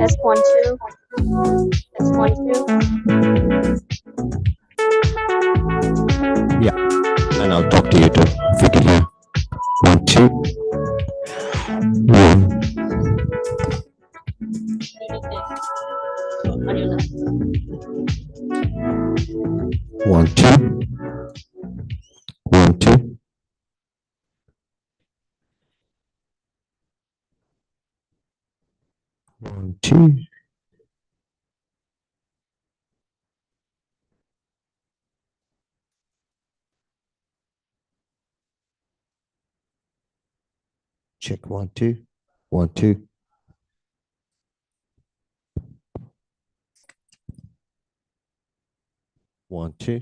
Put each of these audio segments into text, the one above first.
S12, S12. Yeah, and I'll talk to you too if you can hear. 1, 2, 1. One, two. 1, 2. One, two. Check 1, 2. 1, 2. 1, 2.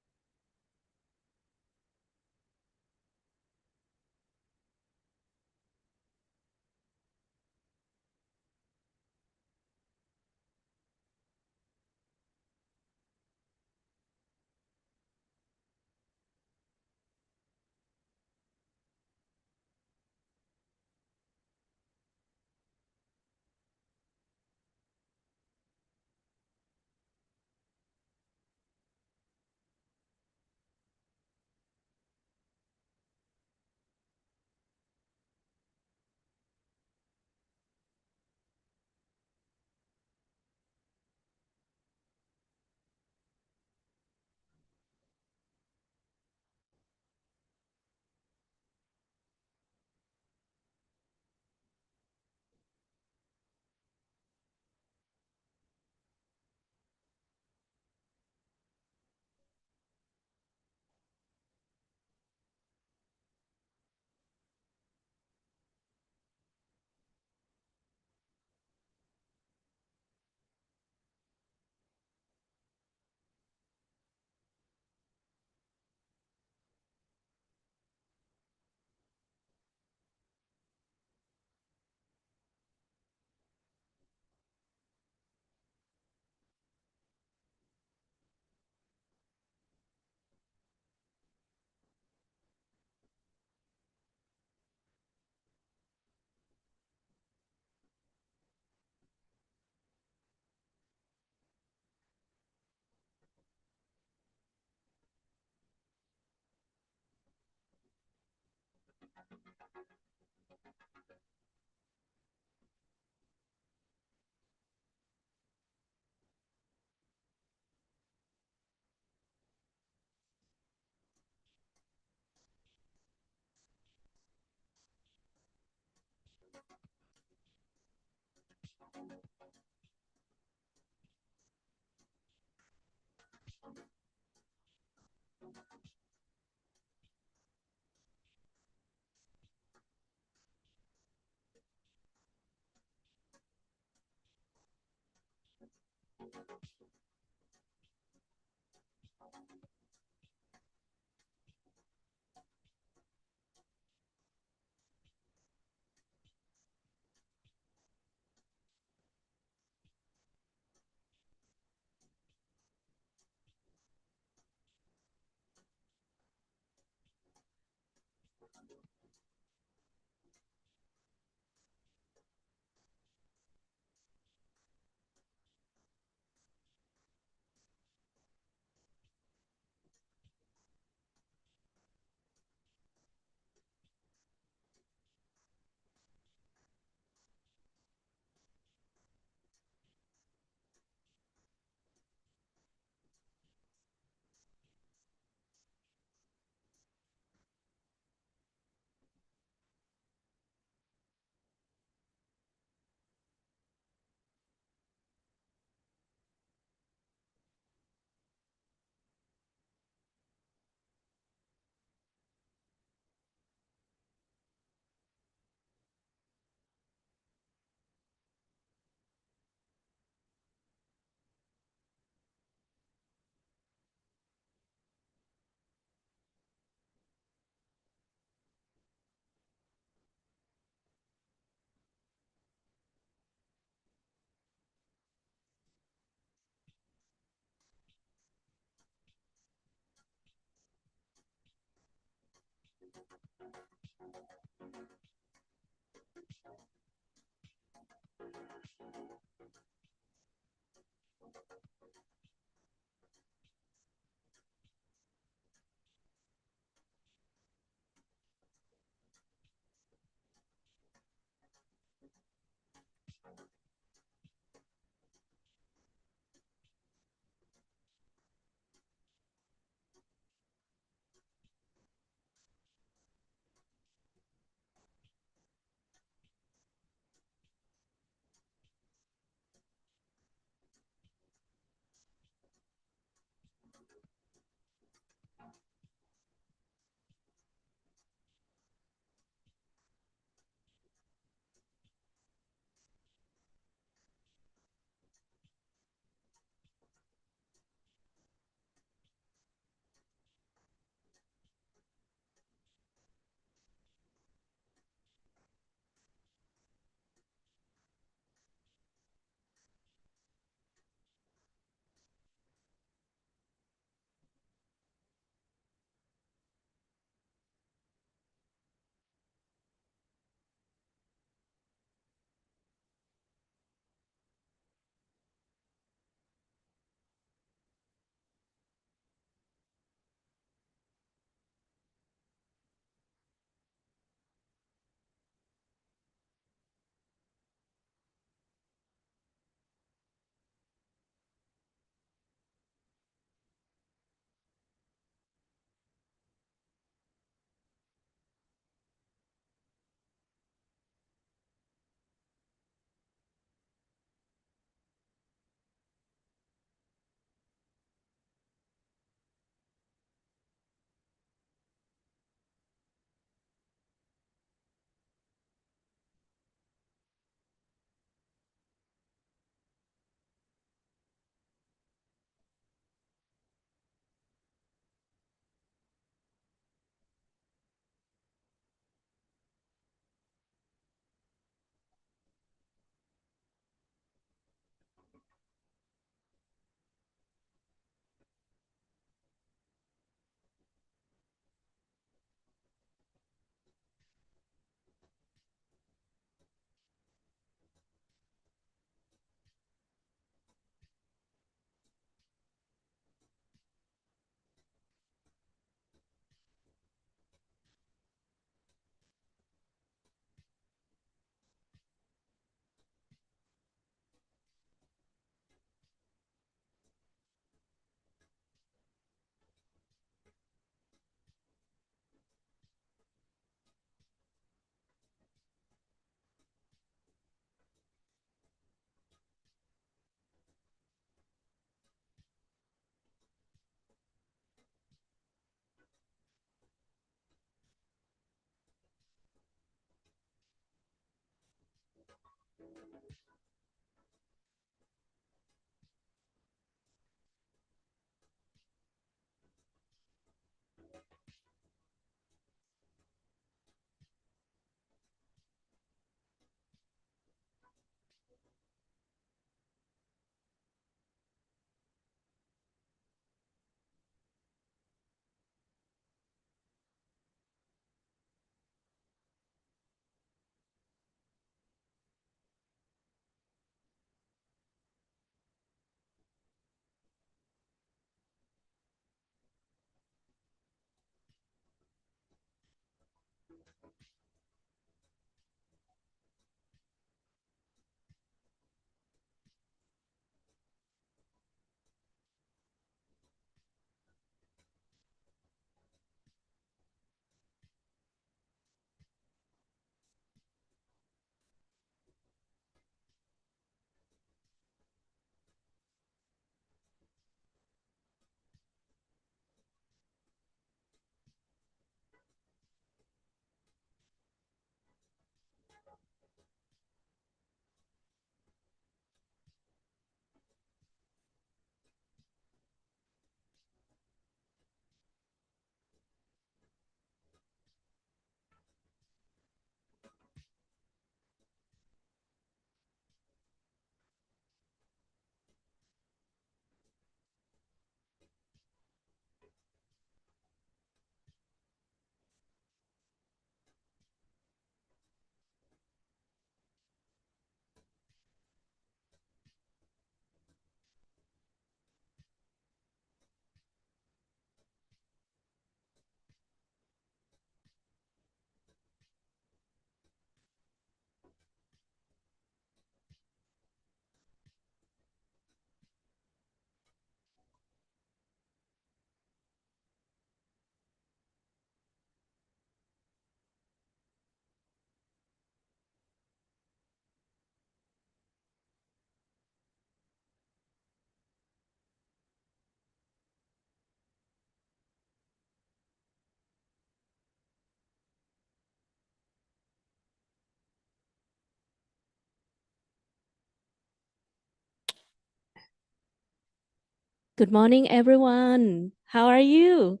Good morning, everyone. How are you?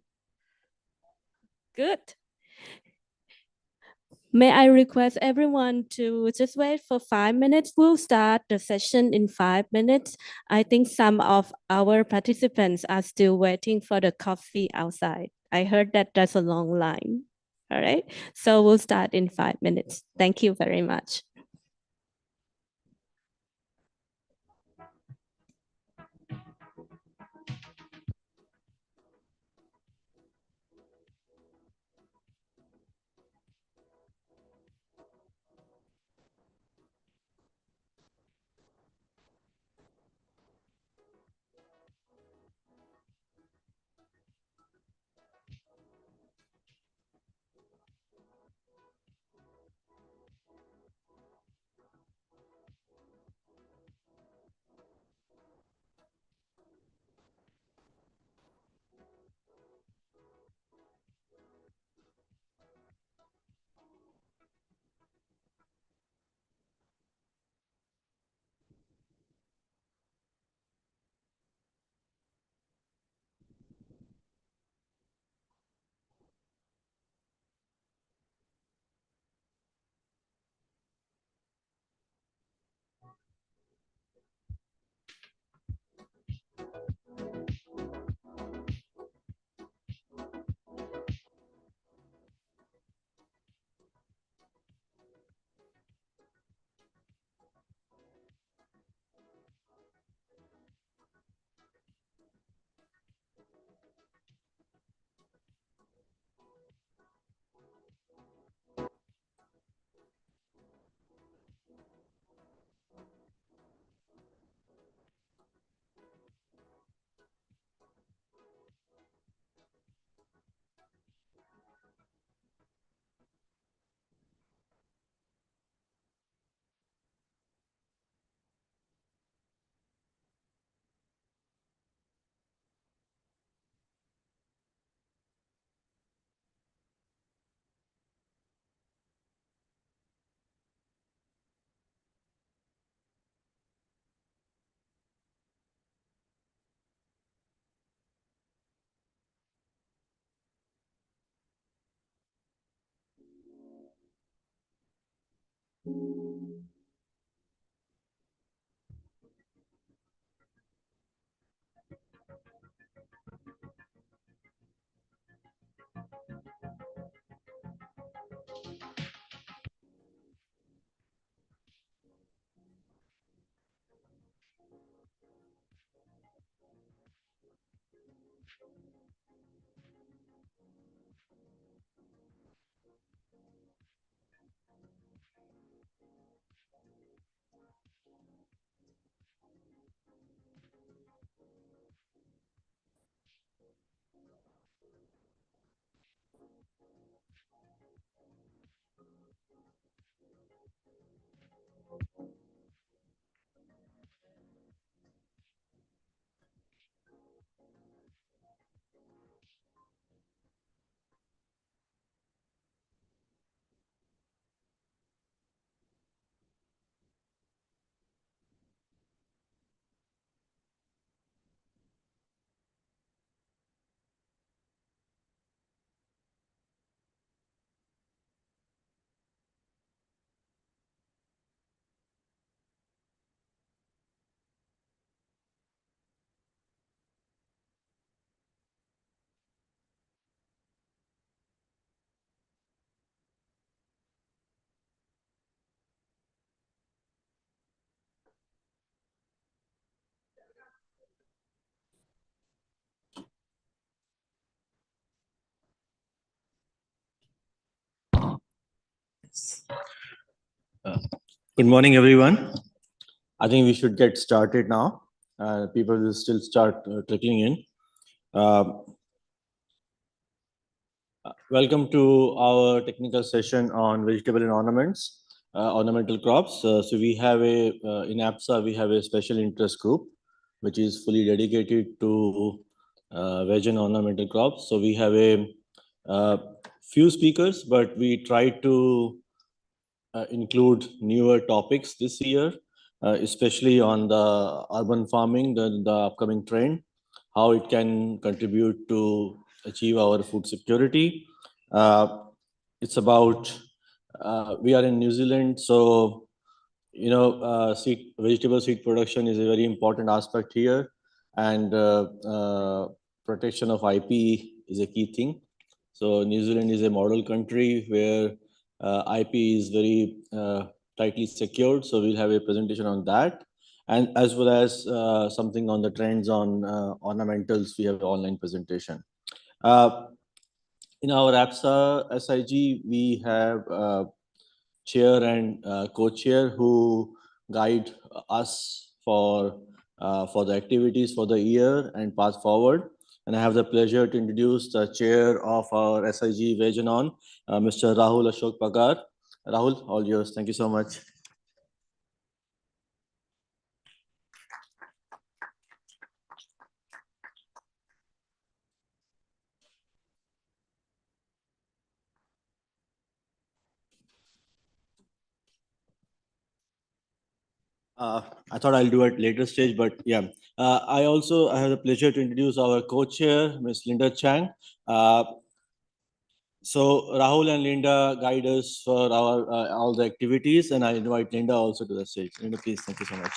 Good. May I request everyone to just wait for 5 minutes? We'll start the session in 5 minutes. I think some of our participants are still waiting for the coffee outside. I heard that there's a long line. All right. So we'll start in 5 minutes. Thank you very much. Good morning, everyone. I think we should get started now. People will still start trickling in. Welcome to our technical session on vegetable and ornaments, ornamental crops. So we have in APSA, we have a special interest group, which is fully dedicated to veg and ornamental crops. So we have a few speakers, but we try to include newer topics this year, especially on the urban farming, the upcoming trend, how it can contribute to achieve our food security. It's about, we are in New Zealand, so, vegetable seed production is a very important aspect here, and protection of IP is a key thing. So New Zealand is a model country where IP is very tightly secured. So we'll have a presentation on that. And as well as something on the trends on ornamentals, we have an online presentation. In our APSA SIG, we have chair and co-chair who guide us for the activities for the year and path forward. And I have the pleasure to introduce the chair of our SIG Veg and On, Mr. Rahul Ashok Pagar. Rahul, all yours. Thank you so much. I thought I'll do it later stage, but yeah. I have the pleasure to introduce our co-chair, Ms. Linda Chang. So Rahul and Linda guide us for our all the activities, and I invite Linda also to the stage. Linda, please, thank you so much.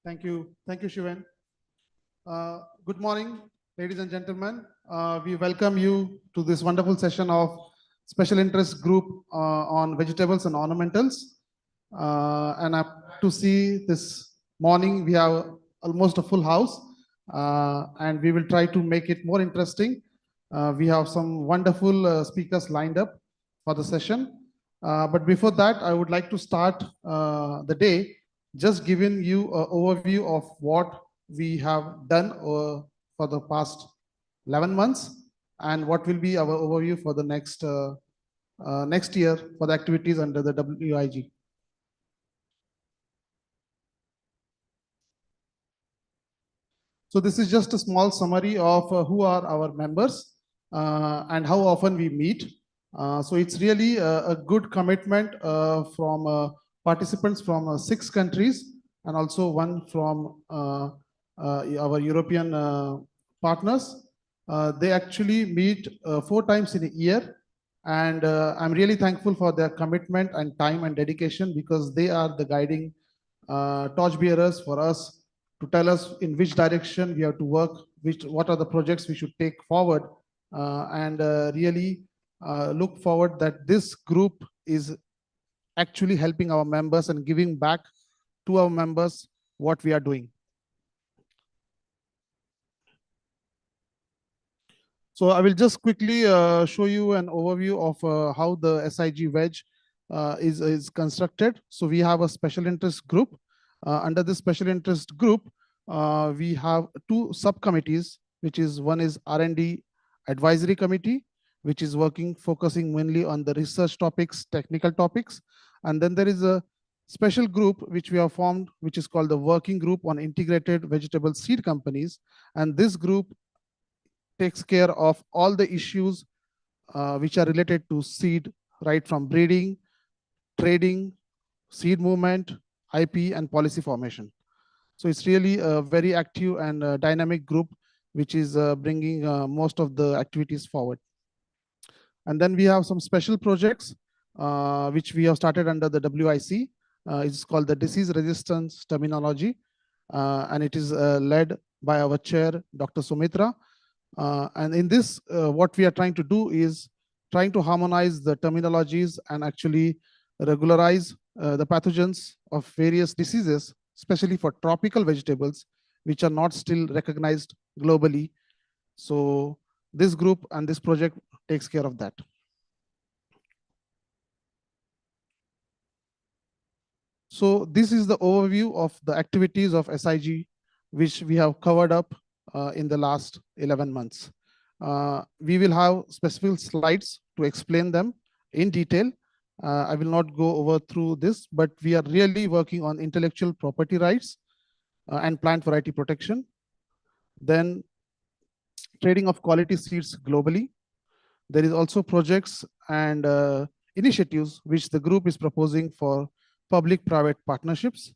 Thank you, Shivan. Good morning, ladies and gentlemen. We welcome you to this wonderful session of special interest group on vegetables and ornamentals. And to see this morning, we have almost a full house, and we will try to make it more interesting. We have some wonderful speakers lined up for the session. But before that, I would like to start the day just giving you an overview of what we have done for the past 11 months and what will be our overview for the next year for the activities under the WIG. So this is just a small summary of who are our members and how often we meet. So it's really a good commitment from participants from 6 countries and also one from our European partners. They actually meet 4 times in a year, and I'm really thankful for their commitment and time and dedication, because they are the guiding torch bearers for us to tell us in which direction we have to work, what are the projects we should take forward, and really look forward that this group is actually helping our members and giving back to our members what we are doing. So I will just quickly show you an overview of how the SIG wedge is constructed. So we have a special interest group. Under this special interest group, we have two subcommittees, which is one is R&D advisory committee, which is focusing mainly on the research topics, technical topics. And then there is a special group which we have formed, which is called the working group on integrated vegetable seed companies. And this group takes care of all the issues which are related to seed, right from breeding, trading, seed movement, IP, and policy formation. So it's really a very active and dynamic group, which is bringing most of the activities forward. And then we have some special projects which we have started under the WIC. It's called the disease resistance terminology, and it is led by our chair, Dr. Sumitra. And in this, what we are trying to do is trying to harmonize the terminologies and actually regularize the pathogens of various diseases, especially for tropical vegetables, which are not still recognized globally. So this group and this project takes care of that. So this is the overview of the activities of SIG, which we have covered up in the last 11 months. We will have specific slides to explain them in detail. I will not go over through this, but we are really working on intellectual property rights and plant variety protection. Then trading of quality seeds globally. There is also projects and initiatives which the group is proposing for public-private partnerships,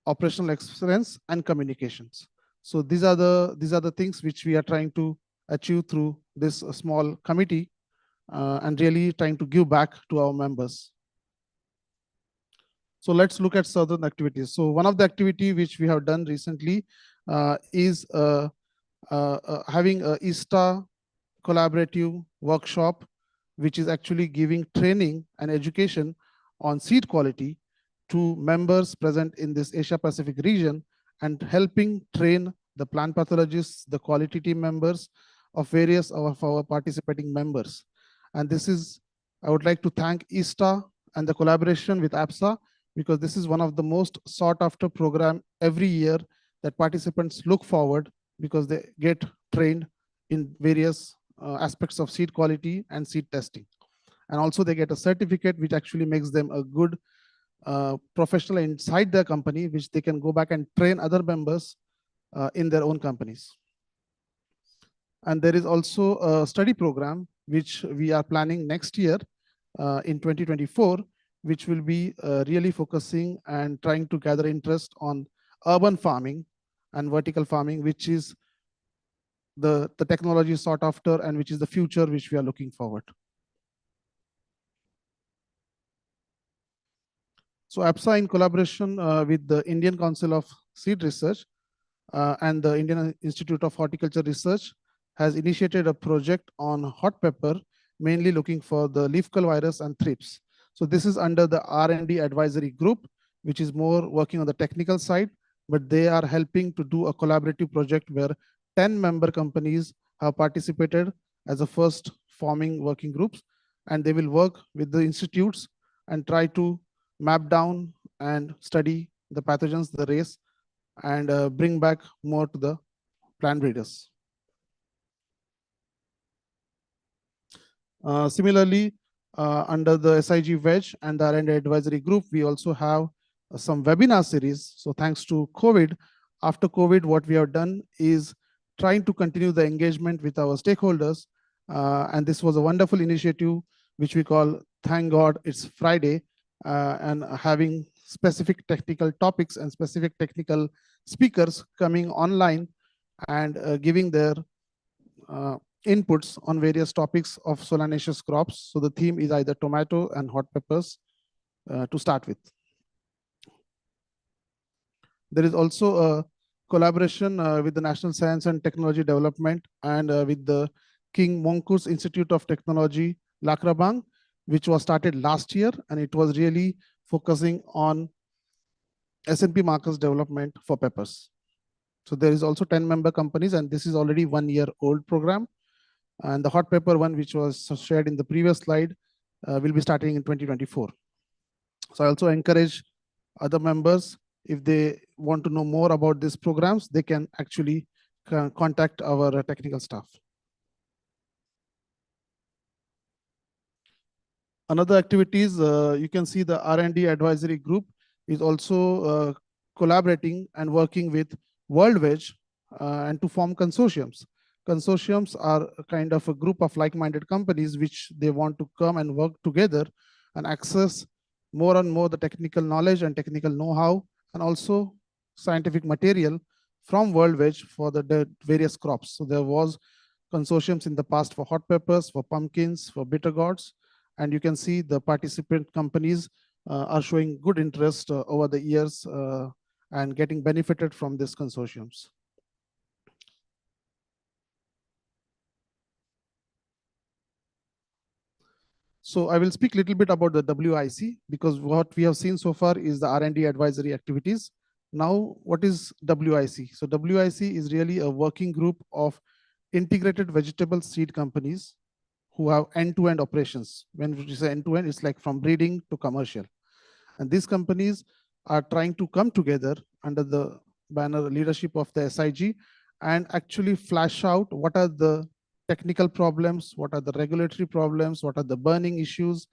operational excellence, and communications. So these are the things which we are trying to achieve through this small committee and really trying to give back to our members. So let's look at certain activities. So one of the activity which we have done recently is having a ISTA collaborative workshop, which is actually giving training and education on seed quality to members present in this Asia Pacific region, and helping train the plant pathologists, the quality team members of various of our participating members. And this is, I would like to thank ISTA and the collaboration with APSA, because this is one of the most sought after program every year that participants look forward, because they get trained in various aspects of seed quality and seed testing. And also they get a certificate which actually makes them a good professional inside their company, which they can go back and train other members in their own companies. And there is also a study program which we are planning next year in 2024, which will be really focusing and trying to gather interest on urban farming and vertical farming, which is the technology sought after and which is the future which we are looking forward. So APSA, in collaboration with the Indian Council of Seed Research and the Indian Institute of Horticulture Research, has initiated a project on hot pepper, mainly looking for the leaf curl virus and thrips. So this is under the R&D advisory group, which is more working on the technical side, but they are helping to do a collaborative project where 10 member companies have participated as a first forming working groups, and they will work with the institutes and try to map down and study the pathogens, the race, and bring back more to the plant breeders. Similarly, under the SIG Wedge and the R&D advisory group, we also have some webinar series. So thanks to COVID, after COVID, what we have done is trying to continue the engagement with our stakeholders. And this was a wonderful initiative, which we call Thank God It's Friday, and having specific technical topics and specific technical speakers coming online and giving their inputs on various topics of solanaceous crops. So the theme is either tomato and hot peppers to start with. There is also a collaboration with the National Science and Technology Development and with the King Monkus Institute of Technology, Lakrabang, which was started last year, and it was really focusing on S&P markets development for peppers. So there is also 10-member companies, and this is already 1-year-old program. And the hot pepper one, which was shared in the previous slide, will be starting in 2024. So I also encourage other members, if they want to know more about these programs, they can actually contact our technical staff. Another activities, you can see the R&D advisory group is also collaborating and working with World Veg and to form consortiums. Consortiums are a kind of a group of like-minded companies which they want to come and work together and access more and more the technical knowledge and technical know-how and also scientific material from World Veg for the various crops. So there was consortiums in the past for hot peppers, for pumpkins, for bitter gourds, and you can see the participant companies are showing good interest over the years and getting benefited from these consortiums. So I will speak a little bit about the WIC because what we have seen so far is the R&D advisory activities. Now, what is WIC? So WIC is really a working group of integrated vegetable seed companies who have end-to-end operations. When we say end-to-end, it's like from breeding to commercial. And these companies are trying to come together under the banner leadership of the SIG and actually flash out what are the technical problems, what are the regulatory problems, what are the burning issues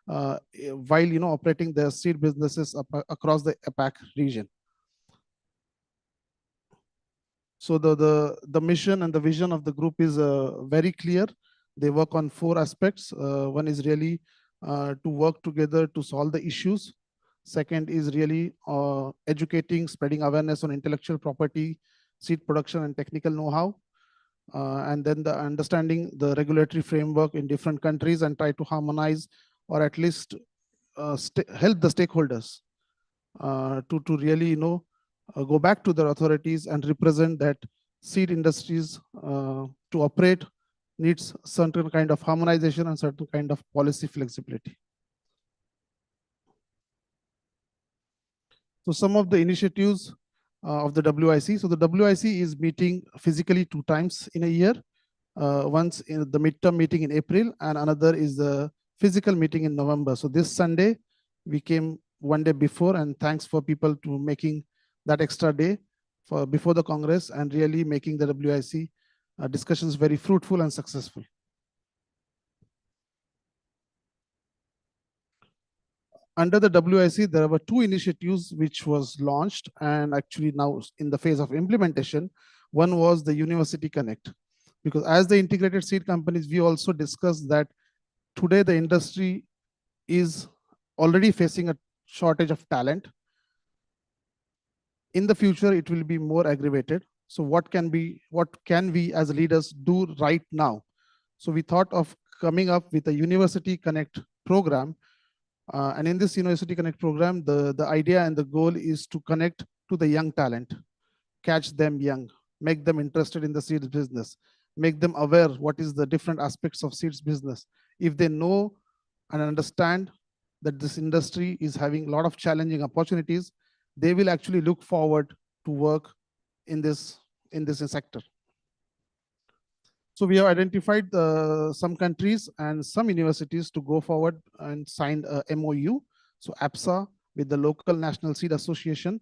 while operating their seed businesses across the APAC region. So the mission and the vision of the group is very clear. They work on 4 aspects. One is really to work together to solve the issues. Second is really educating, spreading awareness on intellectual property, seed production and technical know-how. And then the understanding the regulatory framework in different countries and try to harmonize or at least help the stakeholders to really go back to their authorities and represent that seed industries to operate needs certain kind of harmonization and certain kind of policy flexibility. So some of the initiatives of the WIC. So the WIC is meeting physically 2 times in a year. Once in the midterm meeting in April and another is the physical meeting in November. So this Sunday, we came 1 day before, and thanks for people to making that extra day before the Congress and really making the WIC discussions very fruitful and successful. Under the WIC, there were 2 initiatives which was launched and actually now in the phase of implementation. One was the University Connect, because as the integrated seed companies, we also discussed that today the industry is already facing a shortage of talent. In the future, it will be more aggravated. So what can we as leaders do right now? So we thought of coming up with a University Connect program. And in this University Connect program, the idea and the goal is to connect to the young talent, catch them young, make them interested in the seeds business, make them aware what is the different aspects of seeds business. If they know and understand that this industry is having a lot of challenging opportunities, they will actually look forward to work in this sector. So we have identified some countries and some universities to go forward and signed a MOU. So APSA with the local National Seed Association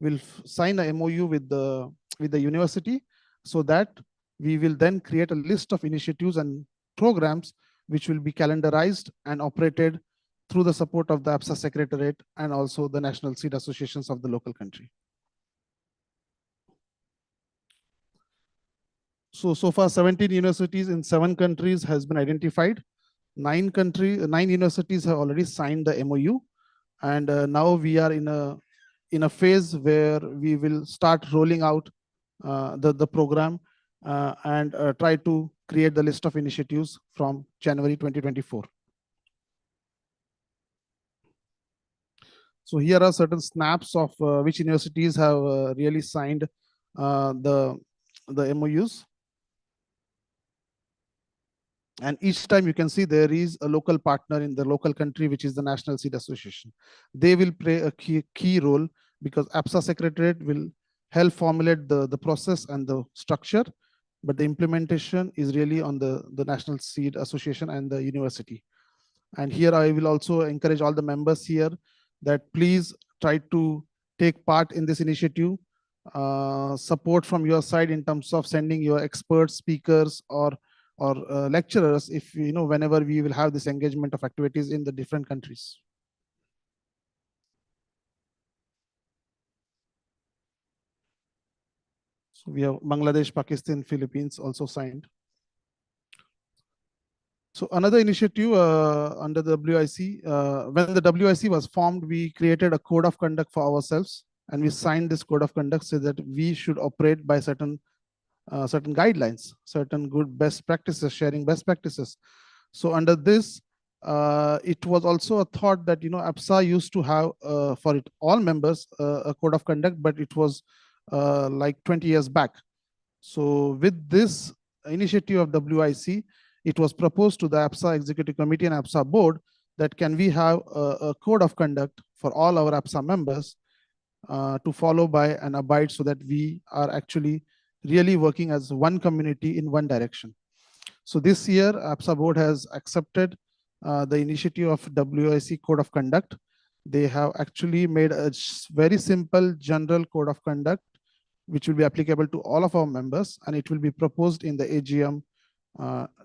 will sign a MOU with the university so that we will then create a list of initiatives and programs which will be calendarized and operated through the support of the APSA Secretariat and also the National Seed Associations of the local country. So far 17 universities in 7 countries has been identified. 9 universities have already signed the MOU. And now we are in a phase where we will start rolling out the program and try to create the list of initiatives from January 2024. So here are certain snaps of which universities have really signed the MOUs. And each time you can see there is a local partner in the local country, which is the National Seed Association. They will play a key role because APSA Secretariat will help formulate the process and the structure, but the implementation is really on the National Seed Association and the university. And here I will also encourage all the members here that please try to take part in this initiative. Support from your side in terms of sending your experts, speakers, or lecturers, if whenever we will have this engagement of activities in the different countries. So we have Bangladesh, Pakistan, Philippines also signed. So another initiative under the WIC, when the WIC was formed, we created a code of conduct for ourselves, and we signed this code of conduct so that we should operate by certain guidelines, certain good best practices, sharing best practices. So under this, it was also a thought that APSA used to have for all members a code of conduct, but it was like 20 years back. So with this initiative of WIC, it was proposed to the APSA Executive Committee and APSA Board that can we have a code of conduct for all our APSA members to follow by and abide, so that we are actually really working as one community in one direction. So this year, APSA Board has accepted the initiative of WIC Code of Conduct. They have actually made a very simple general code of conduct, which will be applicable to all of our members, and it will be proposed in the AGM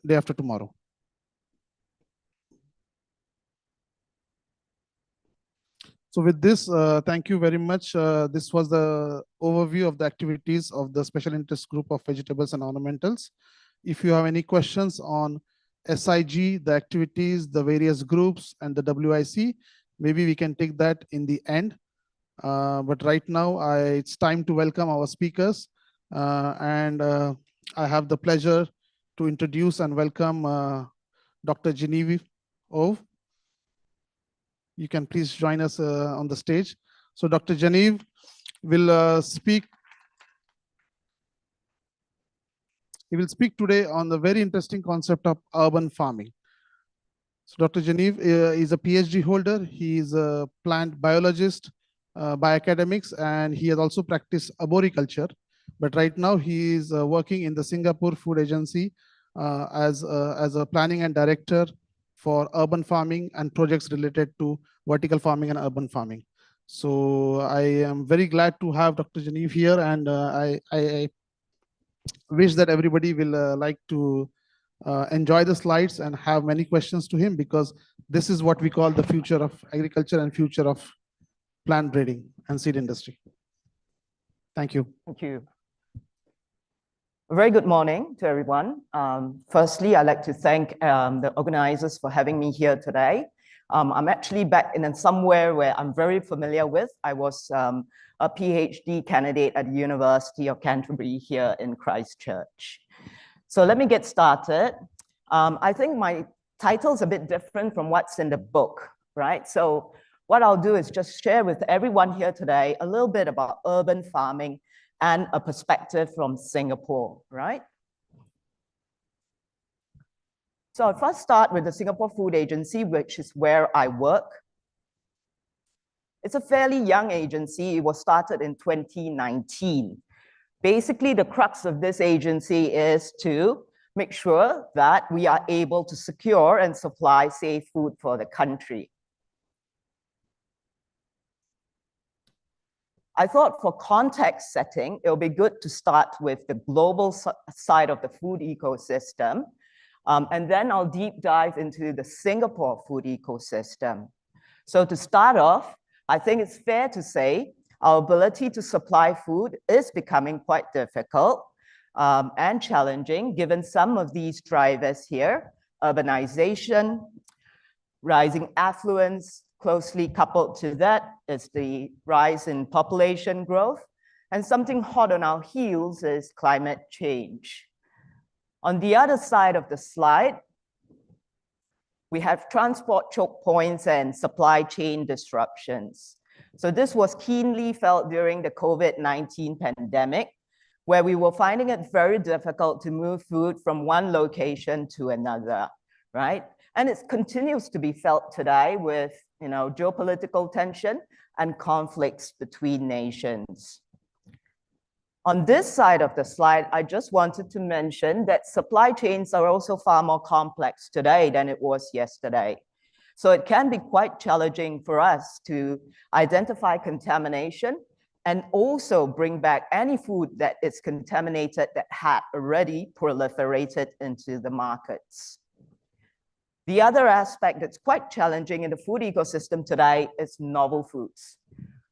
day after tomorrow. So with this, thank you very much. This was the overview of the activities of the special interest group of vegetables and ornamentals. If you have any questions on SIG, the activities, the various groups, and the WIC, maybe we can take that in the end. But right now, it's time to welcome our speakers. And I have the pleasure to introduce and welcome Dr. Genevieve Ove. You can please join us on the stage. So Dr. Genevieve will speak. He will speak today on the very interesting concept of urban farming. So Dr. Genevieve is a PhD holder. He is a plant biologist, bioacademics, and he has also practiced arboriculture. But right now he is working in the Singapore Food Agency as a planning and director for urban farming and projects related to vertical farming and urban farming. So I am very glad to have Dr. Genevieve here, and I wish that everybody will like to enjoy the slides and have many questions to him, because this is what we call the future of agriculture and future of plant breeding and seed industry. Thank you. Thank you. A very good morning to everyone. Firstly, I'd like to thank the organizers for having me here today. I'm actually back in somewhere where I'm very familiar with. I was a PhD candidate at the University of Canterbury here in Christchurch. So let me get started. I think my title is a bit different from what's in the book, right? So what I'll do is just share with everyone here today a little bit about urban farming and a perspective from Singapore, right? So I'll first start with the Singapore Food Agency, which is where I work. It's a fairly young agency. It was started in 2019. Basically, the crux of this agency is to make sure that we are able to secure and supply safe food for the country. I thought for context setting, it'll be good to start with the global side of the food ecosystem. And then I'll deep dive into the Singapore food ecosystem. So to start off, I think it's fair to say our ability to supply food is becoming quite difficult and challenging, given some of these drivers here: urbanization, rising affluence. Closely coupled to that is the rise in population growth, And something hot on our heels is climate change. On the other side of the slide, we have transport choke points and supply chain disruptions. So this was keenly felt during the COVID-19 pandemic, where we were finding it very difficult to move food from one location to another, right? And it continues to be felt today with, geopolitical tension and conflicts between nations. On this side of the slide, I just wanted to mention that supply chains are also far more complex today than it was yesterday. So it can be quite challenging for us to identify contamination and also bring back any food that is contaminated that had already proliferated into the markets. The other aspect that's quite challenging in the food ecosystem today is novel foods.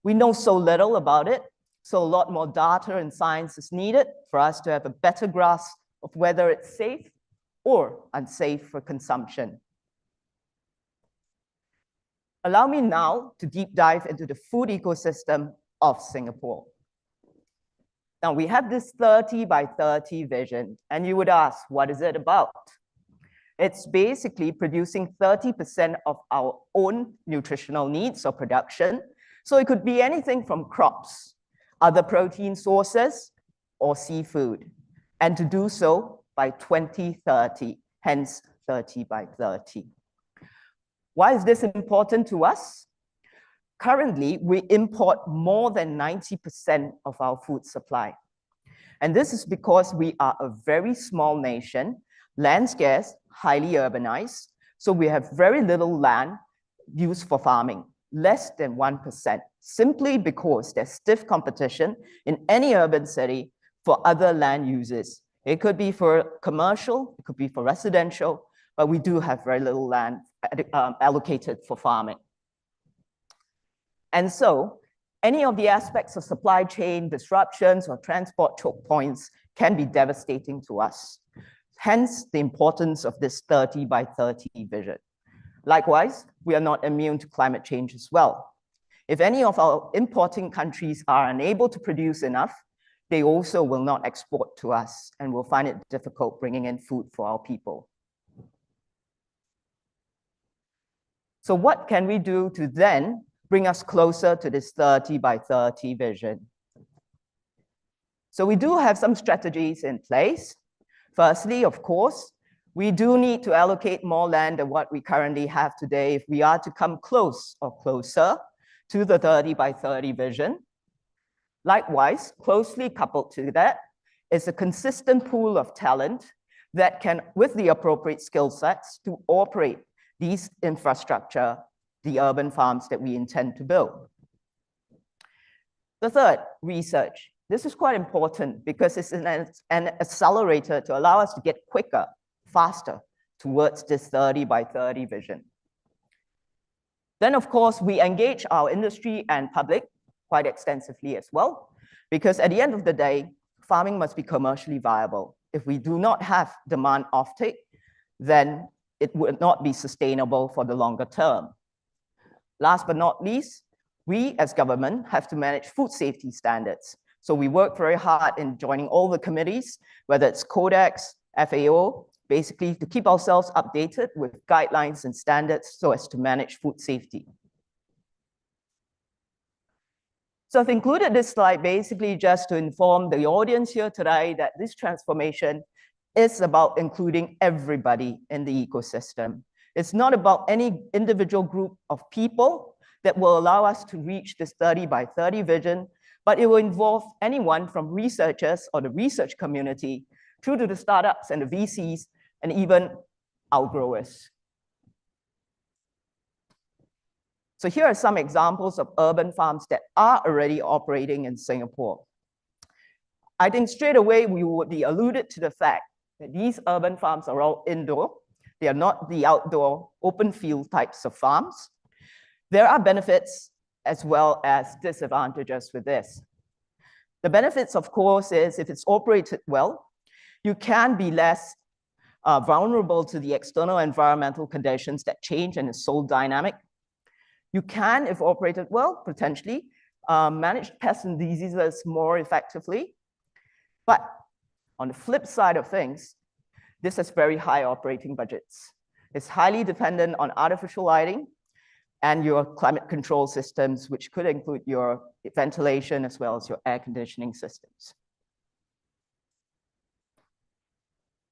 We know so little about it, so a lot more data and science is needed for us to have a better grasp of whether it's safe or unsafe for consumption. Allow me now to deep dive into the food ecosystem of Singapore. Now, we have this 30 by 30 vision, and you would ask, what is it about? It's basically producing 30% of our own nutritional needs or production. So it could be anything from crops, other protein sources, or seafood, and to do so by 2030, hence 30 by 30. Why is this important to us? Currently, we import more than 90% of our food supply. And this is because we are a very small nation, land scarce, highly urbanized, so we have very little land used for farming, less than 1%, simply because there's stiff competition in any urban city for other land uses. It could be for commercial, it could be for residential, but we do have very little land allocated for farming. And so any of the aspects of supply chain disruptions or transport choke points can be devastating to us. Hence the importance of this 30 by 30 vision. Likewise, we are not immune to climate change as well. If any of our importing countries are unable to produce enough, they also will not export to us and will find it difficult bringing in food for our people. So what can we do to then bring us closer to this 30 by 30 vision? So we do have some strategies in place. Firstly, of course, we do need to allocate more land than what we currently have today if we are to come close or closer to the 30 by 30 vision. Likewise, closely coupled to that is a consistent pool of talent that can, with the appropriate skill sets, to operate these infrastructure, the urban farms that we intend to build. The third, research. This is quite important because it's an accelerator to allow us to get quicker, faster towards this 30 by 30 vision. Then, of course, we engage our industry and public quite extensively as well, because at the end of the day, farming must be commercially viable. If we do not have demand offtake, then it would not be sustainable for the longer term. Last but not least, we as government have to manage food safety standards. So we work very hard in joining all the committees, whether it's Codex, FAO, basically to keep ourselves updated with guidelines and standards so as to manage food safety. So I've included this slide basically just to inform the audience here today that this transformation is about including everybody in the ecosystem. It's not about any individual group of people that will allow us to reach this 30 by 30 vision, but it will involve anyone from researchers or the research community through to the startups and the VCs and even outgrowers. So here are some examples of urban farms that are already operating in Singapore. I think straight away we would be alluded to the fact that these urban farms are all indoor. They are not the outdoor open field types of farms. There are benefits as well as disadvantages with this. The benefits, of course, is if it's operated well, you can be less vulnerable to the external environmental conditions that change and is so dynamic. You can, if operated well, potentially manage pests and diseases more effectively. But on the flip side of things, this has very high operating budgets. It's highly dependent on artificial lighting and your climate control systems, which could include your ventilation as well as your air conditioning systems.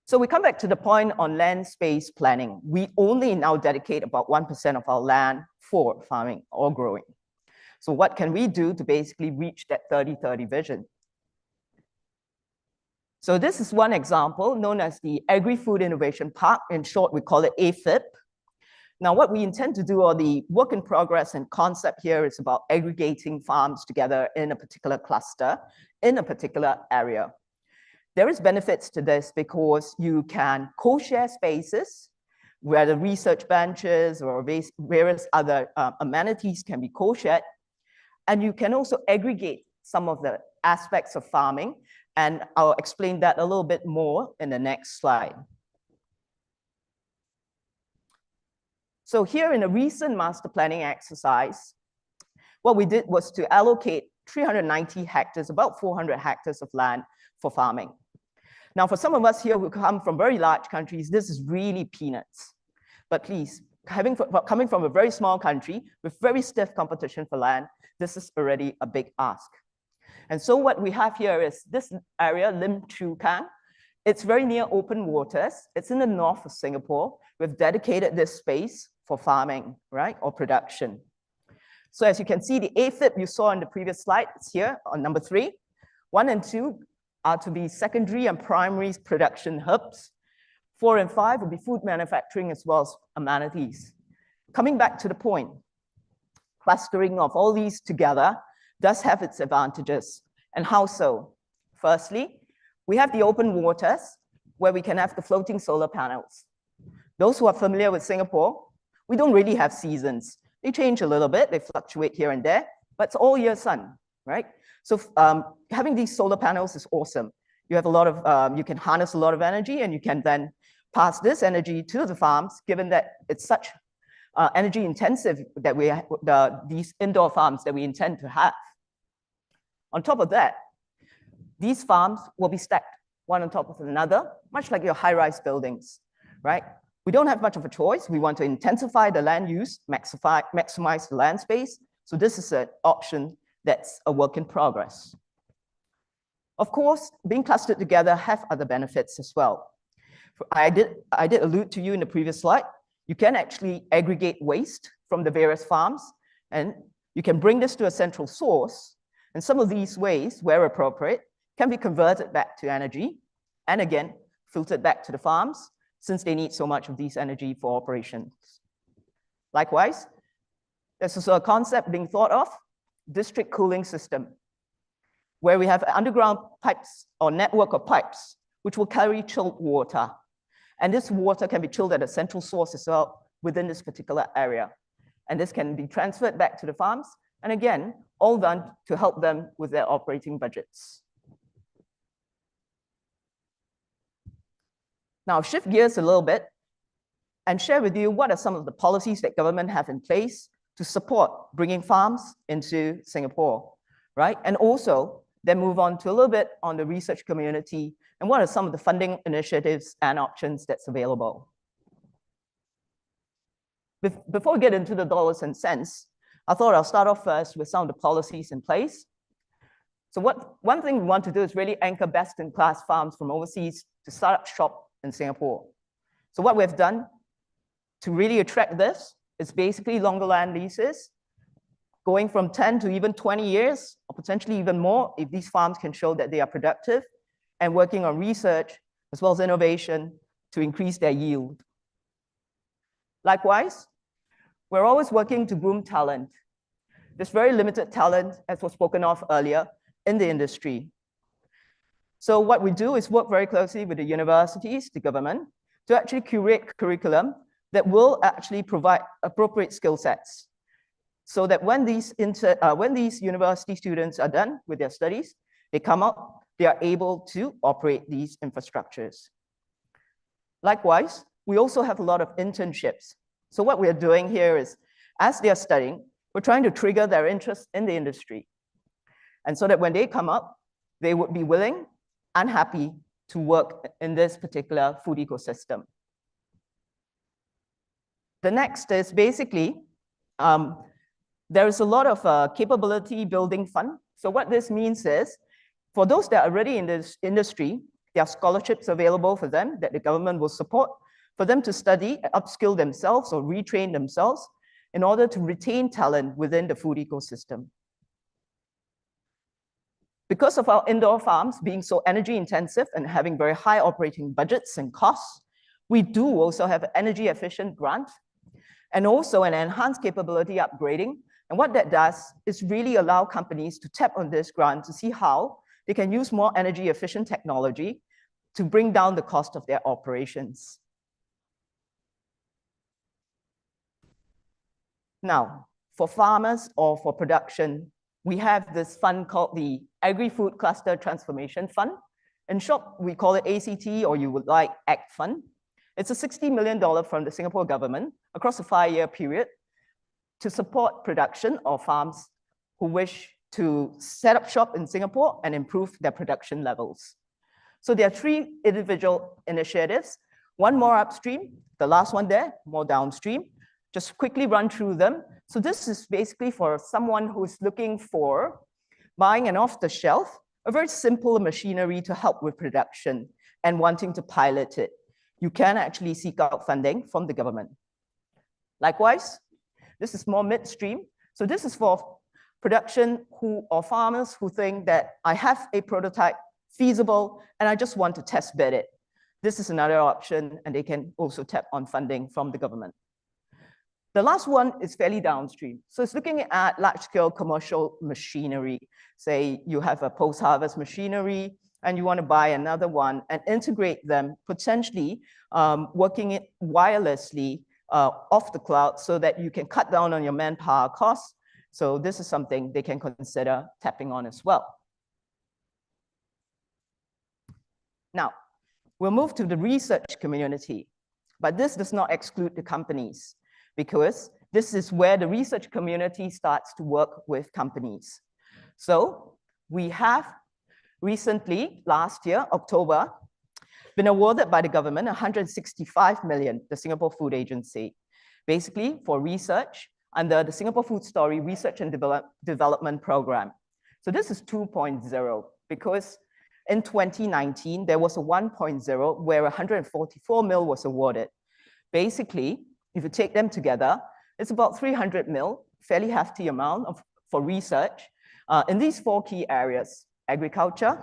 So we come back to the point on land space planning. We only now dedicate about 1% of our land for farming or growing. So what can we do to basically reach that 30-30 vision? So this is one example known as the Agri-Food Innovation Park. In short, we call it AFIP. Now, what we intend to do, or the work in progress and concept here, is about aggregating farms together in a particular cluster, in a particular area. There is benefits to this because you can co-share spaces where the research benches or various other amenities can be co-shared. And you can also aggregate some of the aspects of farming. And I'll explain that a little bit more in the next slide. So here in a recent master planning exercise, what we did was to allocate 390 hectares, about 400 hectares of land for farming. Now, for some of us here who come from very large countries, this is really peanuts. But please, coming from a very small country with very stiff competition for land, this is already a big ask. And so what we have here is this area, Lim Chu Kang. It's very near open waters. It's in the north of Singapore. We've dedicated this space for farming, right, or production. So as you can see, the AFIP you saw on the previous slide, it's here on number 3. 1 and 2 are to be secondary and primary production hubs. 4 and 5 will be food manufacturing as well as amenities. Coming back to the point, clustering of all these together does have its advantages. And how so? Firstly, we have the open waters where we can have the floating solar panels. Those who are familiar with Singapore, we don't really have seasons. They change a little bit, they fluctuate here and there, but it's all year sun, right? So having these solar panels is awesome. You have a lot of, you can harness a lot of energy and you can then pass this energy to the farms, given that it's such energy intensive that these indoor farms that we intend to have. On top of that, these farms will be stacked one on top of another, much like your high-rise buildings, right? We don't have much of a choice. We want to intensify the land use, maximize the land space. So this is an option that's a work in progress. Of course, being clustered together have other benefits as well. I did allude to you in the previous slide. You can actually aggregate waste from the various farms, and you can bring this to a central source. And some of these waste, where appropriate, can be converted back to energy, and again, filtered back to the farms, since they need so much of these energy for operations. Likewise, there's also a concept being thought of, district cooling system, where we have underground pipes or network of pipes, which will carry chilled water. And this water can be chilled at a central source as well within this particular area. And this can be transferred back to the farms. And again, all done to help them with their operating budgets. Now, shift gears a little bit and share with you what are some of the policies that government have in place to support bringing farms into Singapore, right? And also then move on to a little bit on the research community and what are some of the funding initiatives and options that's available. Before we get into the dollars and cents, I thought I'll start off first with some of the policies in place. So one thing we want to do is really anchor best-in-class farms from overseas to start up shop in Singapore. So what we've done to really attract this is basically longer land leases, going from 10 to even 20 years, or potentially even more if these farms can show that they are productive, and working on research as well as innovation to increase their yield. Likewise, we're always working to groom talent. There's very limited talent, as was spoken of earlier, in the industry. So what we do is work very closely with the universities, the government, to actually curate curriculum that will actually provide appropriate skill sets, so that when these university students are done with their studies, they come out, they are able to operate these infrastructures. Likewise, we also have a lot of internships. So what we're doing here is, as they are studying, we're trying to trigger their interest in the industry. And so that when they come up, they would be willing and happy to work in this particular food ecosystem. The next is basically, there is a lot of capability building fund. So what this means is, for those that are already in this industry, there are scholarships available for them that the government will support for them to study, upskill themselves or retrain themselves in order to retain talent within the food ecosystem. Because of our indoor farms being so energy intensive and having very high operating budgets and costs, we do also have energy efficient grant and also an enhanced capability upgrading. And what that does is really allow companies to tap on this grant to see how they can use more energy efficient technology to bring down the cost of their operations. Now, for farmers or for production, we have this fund called the Agri-Food Cluster Transformation Fund. In short, we call it ACT, or you would like ACT Fund. It's a $60 million from the Singapore government across a 5-year period to support production of farms who wish to set up shop in Singapore and improve their production levels. So there are 3 individual initiatives, one more upstream, the last one there, more downstream. Just quickly run through them. So this is basically for someone who's looking for buying an off-the-shelf, a very simple machinery to help with production and wanting to pilot it. You can actually seek out funding from the government. Likewise, this is more midstream. So this is for production or farmers who think that I have a prototype feasible and I just want to test bed it. This is another option, and they can also tap on funding from the government. The last one is fairly downstream. So it's looking at large-scale commercial machinery. Say you have a post-harvest machinery and you want to buy another one and integrate them, potentially working it wirelessly off the cloud so that you can cut down on your manpower costs. So this is something they can consider tapping on as well. Now, we'll move to the research community, but this does not exclude the companies, because this is where the research community starts to work with companies. So we have recently, last year, October, been awarded by the government 165 million, the Singapore Food Agency, basically for research under the Singapore Food Story Research and Development Program. So this is 2.0, because in 2019, there was a 1.0 where 144 mil was awarded. Basically, if you take them together, it's about 300 mil, fairly hefty amount for research in these 4 key areas: agriculture,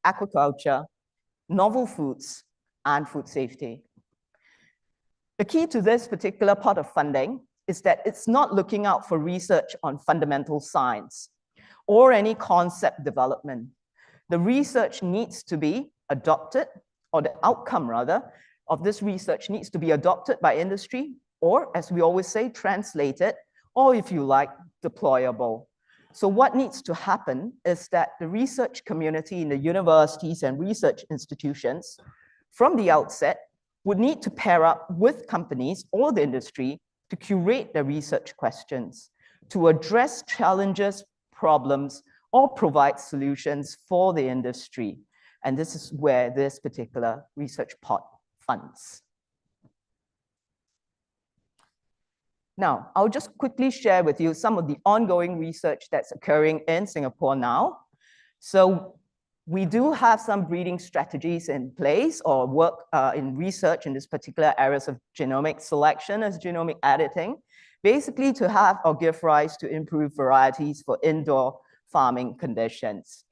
aquaculture, novel foods, and food safety. The key to this particular pot of funding is that it's not looking out for research on fundamental science or any concept development. The research needs to be adopted, or the outcome rather, of this research needs to be adopted by industry, or as we always say, translated, or if you like, deployable. So what needs to happen is that the research community in the universities and research institutions from the outset would need to pair up with companies or the industry to curate the research questions, to address challenges, problems, or provide solutions for the industry. And this is where this particular research pot funds. Now, I'll just quickly share with you some of the ongoing research that's occurring in Singapore now. So we do have some breeding strategies in place or work in research in this particular areas of genomic selection as genomic editing, basically to have or give rise to improved varieties for indoor farming conditions.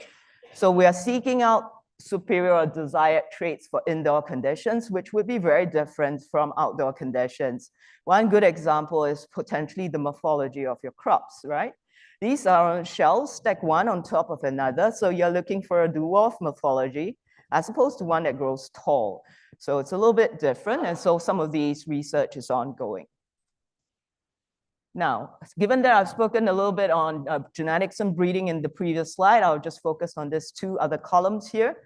So we are seeking out superior or desired traits for indoor conditions, which would be very different from outdoor conditions. One good example is potentially the morphology of your crops, right? These are on shelves stacked one on top of another. So you're looking for a dwarf morphology as opposed to one that grows tall. So it's a little bit different. And so some of these research is ongoing. Now, given that I've spoken a little bit on genetics and breeding in the previous slide, I'll just focus on these 2 other columns here.